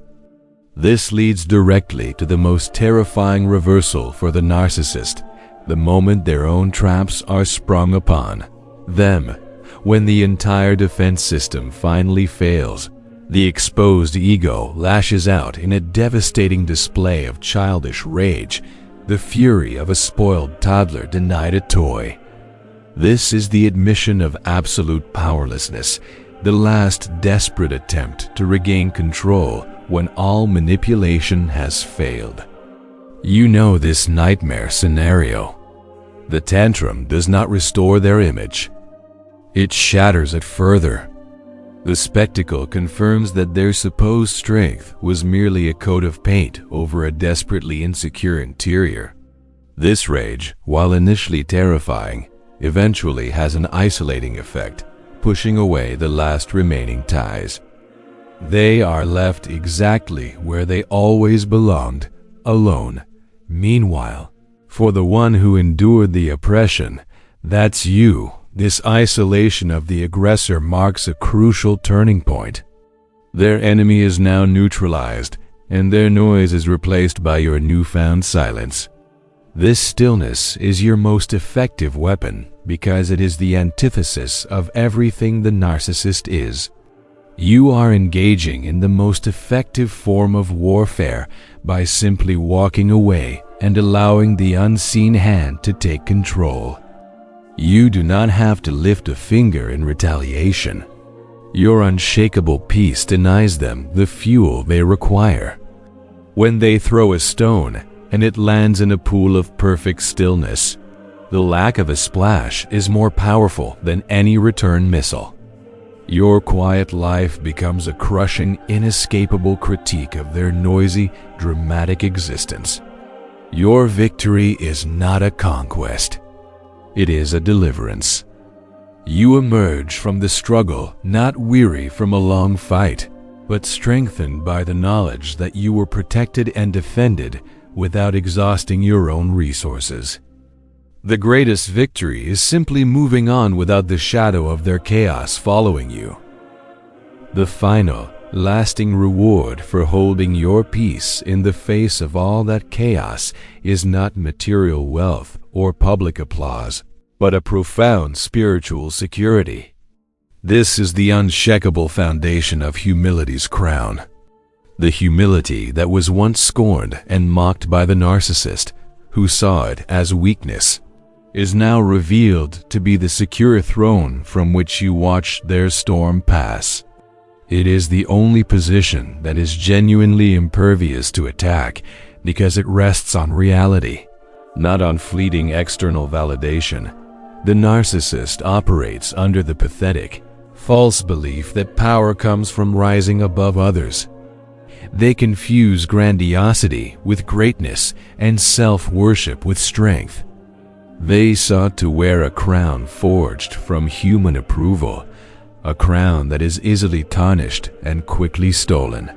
This leads directly to the most terrifying reversal for the narcissist, the moment their own traps are sprung upon them. When the entire defense system finally fails, the exposed ego lashes out in a devastating display of childish rage, the fury of a spoiled toddler denied a toy. This is the admission of absolute powerlessness, the last desperate attempt to regain control when all manipulation has failed. You know this nightmare scenario. The tantrum does not restore their image. It shatters it further. The spectacle confirms that their supposed strength was merely a coat of paint over a desperately insecure interior. This rage, while initially terrifying, eventually has an isolating effect, pushing away the last remaining ties. They are left exactly where they always belonged, alone. Meanwhile, for the one who endured the oppression, that's you. This isolation of the aggressor marks a crucial turning point. Their enemy is now neutralized, and their noise is replaced by your newfound silence. This stillness is your most effective weapon because it is the antithesis of everything the narcissist is. You are engaging in the most effective form of warfare by simply walking away and allowing the unseen hand to take control. You do not have to lift a finger in retaliation. Your unshakable peace denies them the fuel they require. When they throw a stone and it lands in a pool of perfect stillness, the lack of a splash is more powerful than any return missile. Your quiet life becomes a crushing, inescapable critique of their noisy, dramatic existence. Your victory is not a conquest. It is a deliverance. You emerge from the struggle not weary from a long fight, but strengthened by the knowledge that you were protected and defended without exhausting your own resources. The greatest victory is simply moving on without the shadow of their chaos following you. The final, lasting reward for holding your peace in the face of all that chaos is not material wealth or public applause, but a profound spiritual security. This is the unshakable foundation of humility's crown. The humility that was once scorned and mocked by the narcissist, who saw it as weakness, is now revealed to be the secure throne from which you watched their storm pass. It is the only position that is genuinely impervious to attack because it rests on reality, not on fleeting external validation. The narcissist operates under the pathetic, false belief that power comes from rising above others. They confuse grandiosity with greatness and self-worship with strength. They sought to wear a crown forged from human approval, a crown that is easily tarnished and quickly stolen.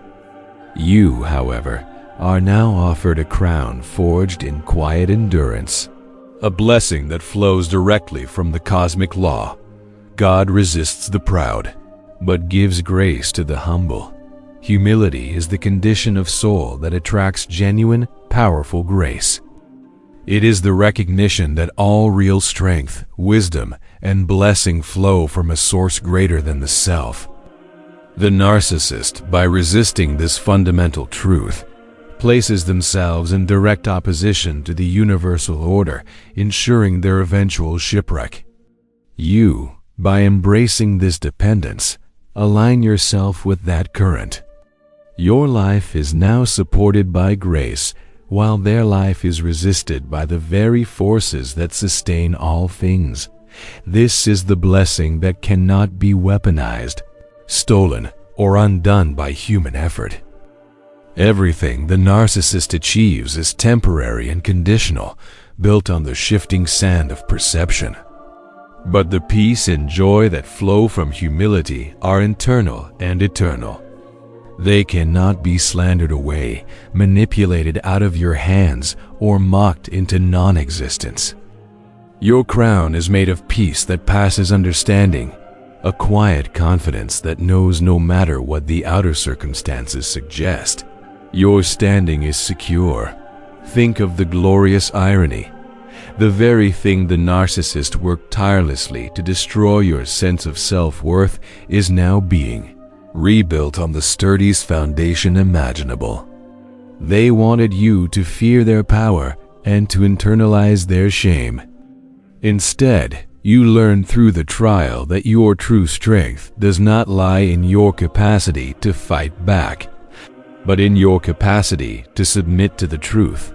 You, however, are now offered a crown forged in quiet endurance, a blessing that flows directly from the cosmic law. God resists the proud, but gives grace to the humble. Humility is the condition of soul that attracts genuine, powerful grace. It is the recognition that all real strength, wisdom, and blessing flow from a source greater than the self. The narcissist, by resisting this fundamental truth, places themselves in direct opposition to the universal order, ensuring their eventual shipwreck. You, by embracing this dependence, align yourself with that current. Your life is now supported by grace, while their life is resisted by the very forces that sustain all things. This is the blessing that cannot be weaponized, stolen, or undone by human effort. Everything the narcissist achieves is temporary and conditional, built on the shifting sand of perception. But the peace and joy that flow from humility are internal and eternal. They cannot be slandered away, manipulated out of your hands, or mocked into non-existence. Your crown is made of peace that passes understanding, a quiet confidence that knows no matter what the outer circumstances suggest, your standing is secure. Think of the glorious irony. The very thing the narcissist worked tirelessly to destroy your sense of self-worth is now being rebuilt on the sturdiest foundation imaginable. They wanted you to fear their power and to internalize their shame. Instead, you learn through the trial that your true strength does not lie in your capacity to fight back, but in your capacity to submit to the truth.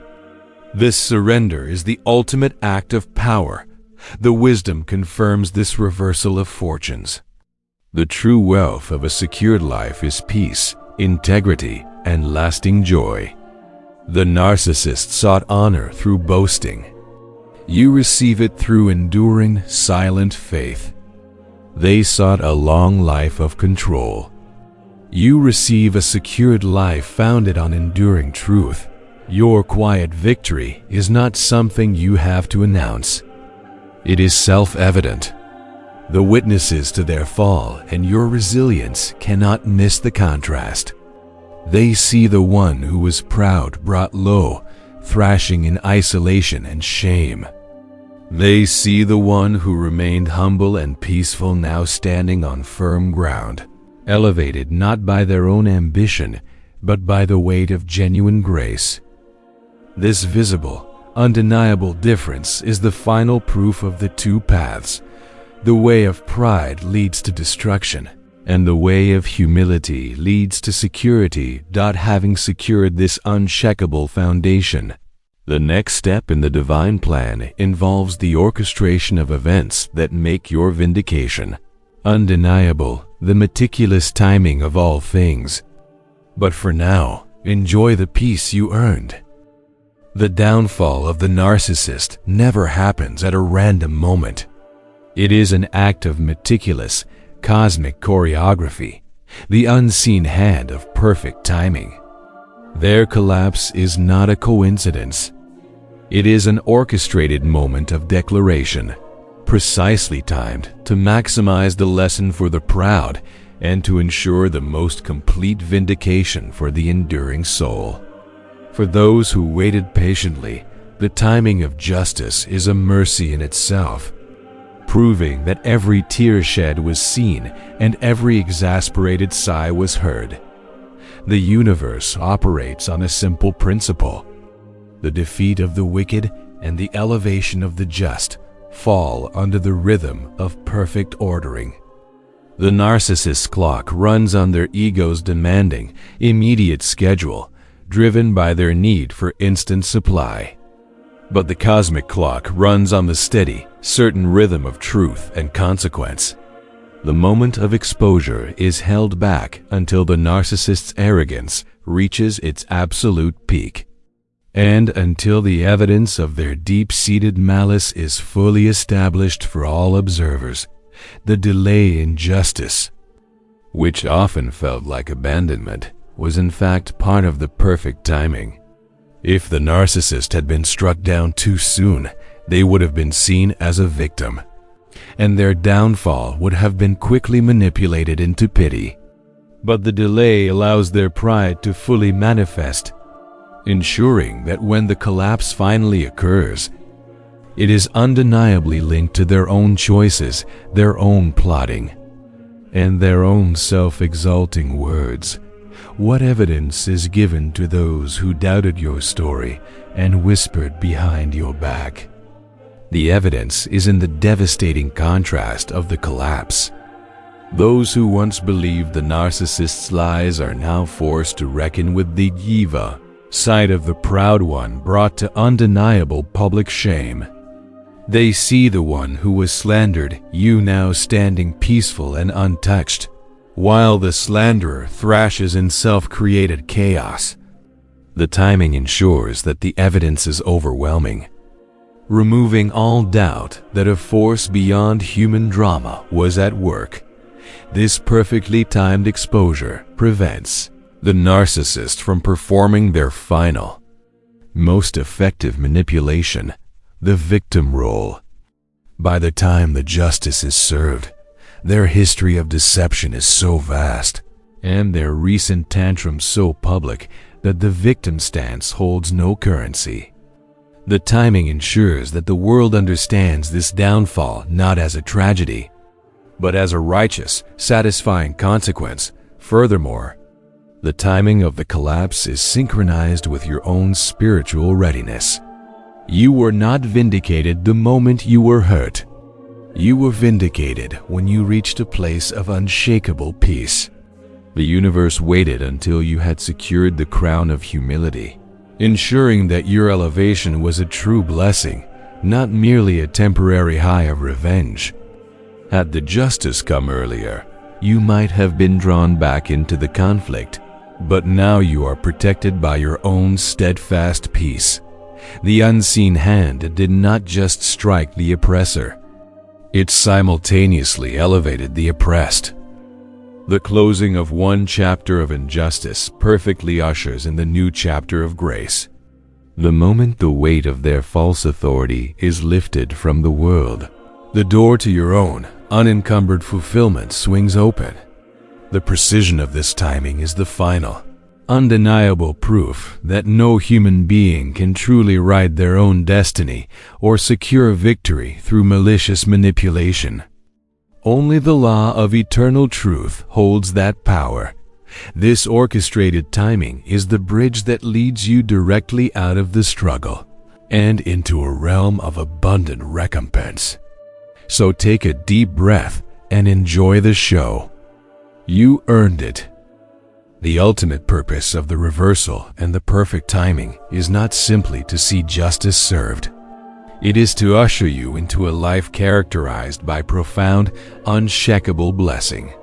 This surrender is the ultimate act of power. The wisdom confirms this reversal of fortunes. The true wealth of a secured life is peace, integrity, and lasting joy. The narcissist sought honor through boasting. You receive it through enduring, silent faith. They sought a long life of control. You receive a secured life founded on enduring truth. Your quiet victory is not something you have to announce. It is self-evident. The witnesses to their fall and your resilience cannot miss the contrast. They see the one who was proud brought low, thrashing in isolation and shame. They see the one who remained humble and peaceful now standing on firm ground, elevated not by their own ambition, but by the weight of genuine grace. This visible, undeniable difference is the final proof of the two paths. The way of pride leads to destruction, and the way of humility leads to security. Having secured this unshakable foundation, the next step in the divine plan involves the orchestration of events that make your vindication undeniable, the meticulous timing of all things. But for now, enjoy the peace you earned. The downfall of the narcissist never happens at a random moment. It is an act of meticulous, cosmic choreography, the unseen hand of perfect timing. Their collapse is not a coincidence. It is an orchestrated moment of declaration, precisely timed to maximize the lesson for the proud and to ensure the most complete vindication for the enduring soul. For those who waited patiently, the timing of justice is a mercy in itself, proving that every tear shed was seen and every exasperated sigh was heard. The universe operates on a simple principle. The defeat of the wicked and the elevation of the just fall under the rhythm of perfect ordering. The narcissist's clock runs on their ego's demanding, immediate schedule, driven by their need for instant supply. But the cosmic clock runs on the steady, certain rhythm of truth and consequence. The moment of exposure is held back until the narcissist's arrogance reaches its absolute peak. And until the evidence of their deep-seated malice is fully established for all observers, the delay in justice, which often felt like abandonment, was in fact part of the perfect timing. If the narcissist had been struck down too soon, they would have been seen as a victim, and their downfall would have been quickly manipulated into pity. But the delay allows their pride to fully manifest, ensuring that when the collapse finally occurs, it is undeniably linked to their own choices, their own plotting, and their own self-exalting words. What evidence is given to those who doubted your story and whispered behind your back? The evidence is in the devastating contrast of the collapse. Those who once believed the narcissist's lies are now forced to reckon with the diva side of the proud one, brought to undeniable public shame. They see the one who was slandered, you now standing peaceful and untouched, while the slanderer thrashes in self-created chaos. The timing ensures that the evidence is overwhelming, removing all doubt that a force beyond human drama was at work. This perfectly timed exposure prevents the narcissist from performing their final, most effective manipulation, the victim role. By the time the justice is served, their history of deception is so vast, and their recent tantrums so public, that the victim stance holds no currency. The timing ensures that the world understands this downfall not as a tragedy, but as a righteous, satisfying consequence. Furthermore, the timing of the collapse is synchronized with your own spiritual readiness. You were not vindicated the moment you were hurt. You were vindicated when you reached a place of unshakable peace. The universe waited until you had secured the crown of humility, ensuring that your elevation was a true blessing, not merely a temporary high of revenge. Had the justice come earlier, you might have been drawn back into the conflict, but now you are protected by your own steadfast peace. The unseen hand did not just strike the oppressor, it simultaneously elevated the oppressed. The closing of one chapter of injustice perfectly ushers in the new chapter of grace. The moment the weight of their false authority is lifted from the world, the door to your own, unencumbered fulfillment swings open. The precision of this timing is the final, undeniable proof that no human being can truly write their own destiny or secure victory through malicious manipulation. Only the law of eternal truth holds that power. This orchestrated timing is the bridge that leads you directly out of the struggle and into a realm of abundant recompense. So take a deep breath and enjoy the show. You earned it. The ultimate purpose of the reversal and the perfect timing is not simply to see justice served. It is to usher you into a life characterized by profound, unshakable blessing.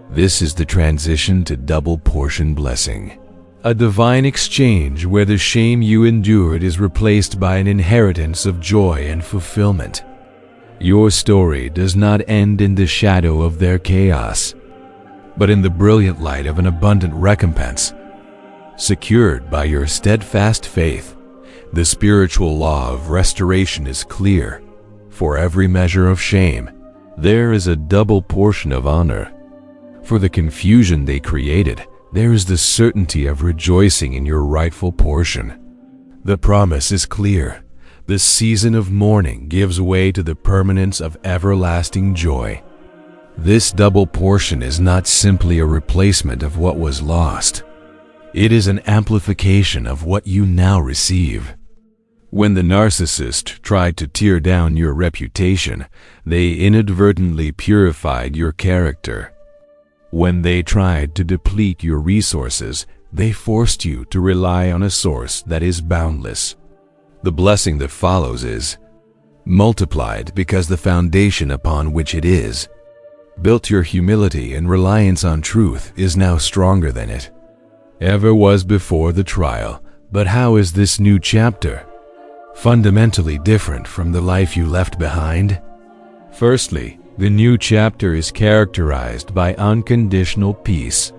This is the transition to double portion blessing, a divine exchange where the shame you endured is replaced by an inheritance of joy and fulfillment. Your story does not end in the shadow of their chaos, but in the brilliant light of an abundant recompense. Secured by your steadfast faith, the spiritual law of restoration is clear. For every measure of shame, there is a double portion of honor. For the confusion they created, there is the certainty of rejoicing in your rightful portion. The promise is clear. The season of mourning gives way to the permanence of everlasting joy. This double portion is not simply a replacement of what was lost. It is an amplification of what you now receive. When the narcissist tried to tear down your reputation, they inadvertently purified your character. When they tried to deplete your resources, they forced you to rely on a source that is boundless. The blessing that follows is multiplied because the foundation upon which it is built, your humility and reliance on truth, is now stronger than it. ever was before the trial. But how is this new chapter fundamentally different from the life you left behind? Firstly, the new chapter is characterized by unconditional peace.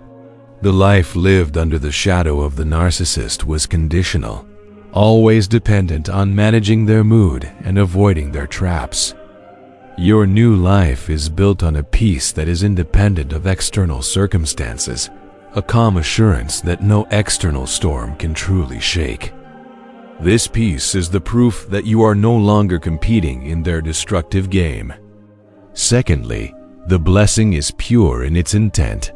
The life lived under the shadow of the narcissist was conditional, always dependent on managing their mood and avoiding their traps. Your new life is built on a peace that is independent of external circumstances, a calm assurance that no external storm can truly shake. This peace is the proof that you are no longer competing in their destructive game. Secondly, the blessing is pure in its intent.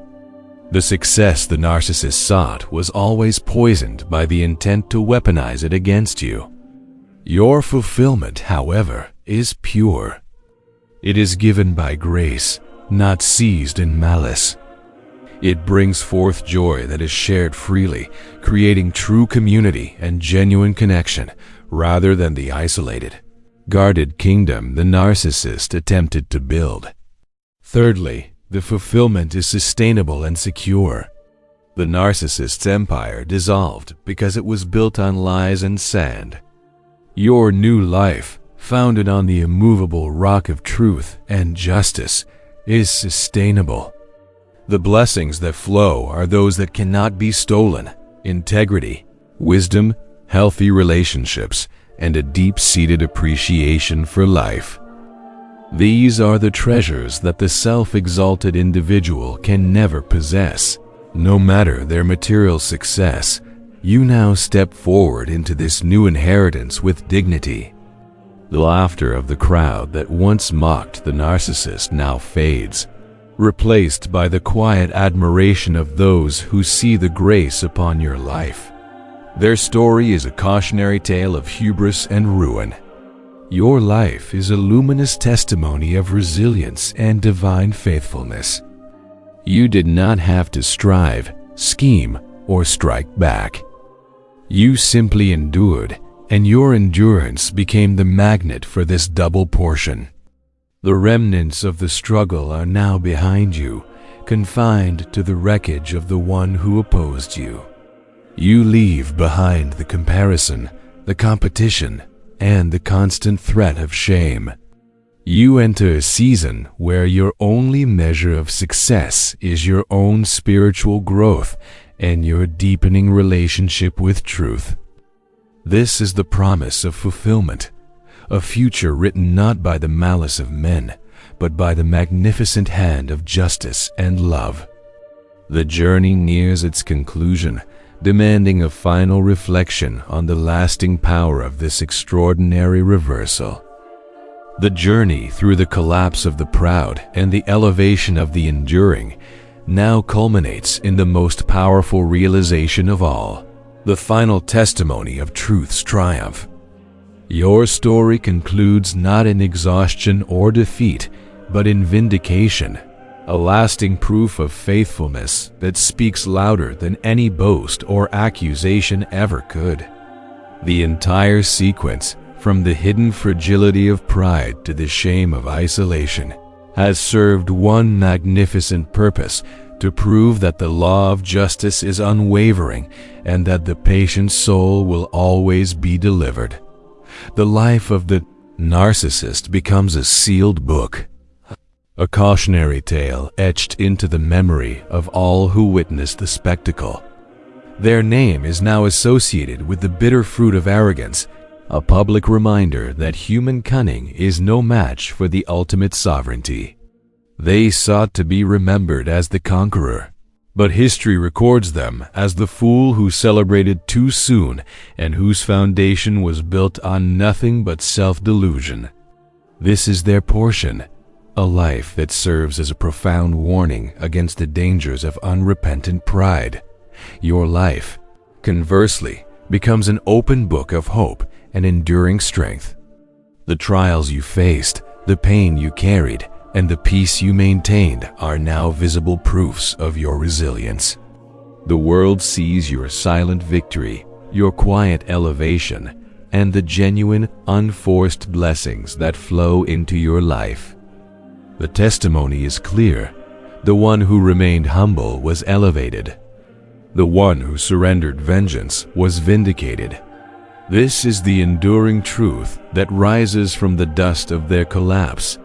The success the narcissist sought was always poisoned by the intent to weaponize it against you. Your fulfillment, however, is pure. It is given by grace, not seized in malice. It brings forth joy that is shared freely, creating true community and genuine connection, rather than the isolated, guarded kingdom the narcissist attempted to build. Thirdly, the fulfillment is sustainable and secure. The narcissist's empire dissolved because it was built on lies and sand. Your new life, founded on the immovable rock of truth and justice, is sustainable. The blessings that flow are those that cannot be stolen: integrity, wisdom, healthy relationships, and a deep-seated appreciation for life. These are the treasures that the self-exalted individual can never possess. No matter their material success, you now step forward into this new inheritance with dignity. The laughter of the crowd that once mocked the narcissist now fades, replaced by the quiet admiration of those who see the grace upon your life. Their story is a cautionary tale of hubris and ruin. Your life is a luminous testimony of resilience and divine faithfulness. You did not have to strive, scheme, or strike back. You simply endured, and your endurance became the magnet for this double portion. The remnants of the struggle are now behind you, confined to the wreckage of the one who opposed you. You leave behind the comparison, the competition, and the constant threat of shame. You enter a season where your only measure of success is your own spiritual growth and your deepening relationship with truth. This is the promise of fulfillment, a future written not by the malice of men, but by the magnificent hand of justice and love. The journey nears its conclusion, demanding a final reflection on the lasting power of this extraordinary reversal. The journey through the collapse of the proud and the elevation of the enduring now culminates in the most powerful realization of all, the final testimony of truth's triumph. Your story concludes not in exhaustion or defeat, but in vindication, a lasting proof of faithfulness that speaks louder than any boast or accusation ever could. The entire sequence, from the hidden fragility of pride to the shame of isolation, has served one magnificent purpose: to prove that the law of justice is unwavering and that the patient soul will always be delivered. The life of the narcissist becomes a sealed book, a cautionary tale etched into the memory of all who witnessed the spectacle. Their name is now associated with the bitter fruit of arrogance, a public reminder that human cunning is no match for the ultimate sovereignty. They sought to be remembered as the conqueror, but history records them as the fool who celebrated too soon and whose foundation was built on nothing but self-delusion. This is their portion, a life that serves as a profound warning against the dangers of unrepentant pride. Your life, conversely, becomes an open book of hope and enduring strength. The trials you faced, the pain you carried, and the peace you maintained are now visible proofs of your resilience. The world sees your silent victory, your quiet elevation, and the genuine, unforced blessings that flow into your life. The testimony is clear. The one who remained humble was elevated. The one who surrendered vengeance was vindicated. This is the enduring truth that rises from the dust of their collapse.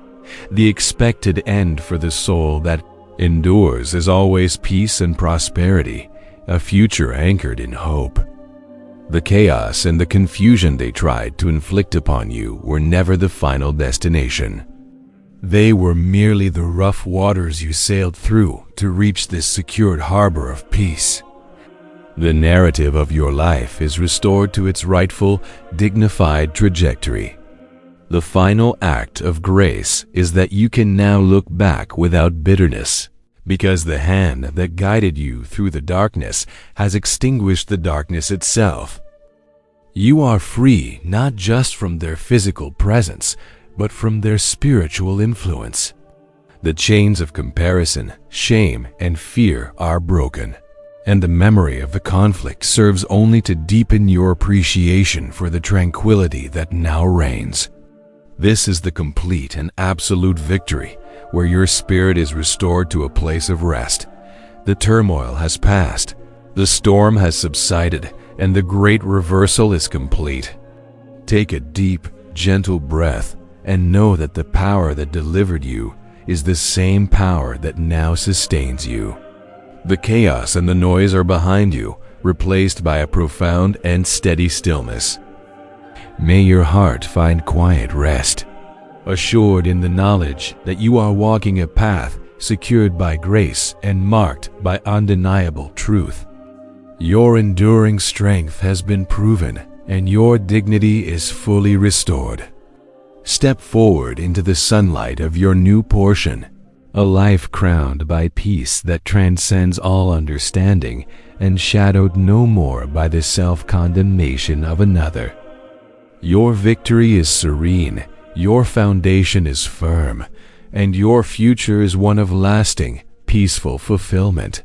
The expected end for the soul that endures is always peace and prosperity, a future anchored in hope. The chaos and the confusion they tried to inflict upon you were never the final destination. They were merely the rough waters you sailed through to reach this secured harbor of peace. The narrative of your life is restored to its rightful, dignified trajectory. The final act of grace is that you can now look back without bitterness, because the hand that guided you through the darkness has extinguished the darkness itself. You are free not just from their physical presence, but from their spiritual influence. The chains of comparison, shame, and fear are broken, and the memory of the conflict serves only to deepen your appreciation for the tranquility that now reigns. This is the complete and absolute victory, where your spirit is restored to a place of rest. The turmoil has passed, the storm has subsided, and the great reversal is complete. Take a deep, gentle breath and know that the power that delivered you is the same power that now sustains you. The chaos and the noise are behind you, replaced by a profound and steady stillness. May your heart find quiet rest, assured in the knowledge that you are walking a path secured by grace and marked by undeniable truth. Your enduring strength has been proven, and your dignity is fully restored. Step forward into the sunlight of your new portion, a life crowned by peace that transcends all understanding and shadowed no more by the self-condemnation of another. Your victory is serene, your foundation is firm, and your future is one of lasting, peaceful fulfillment.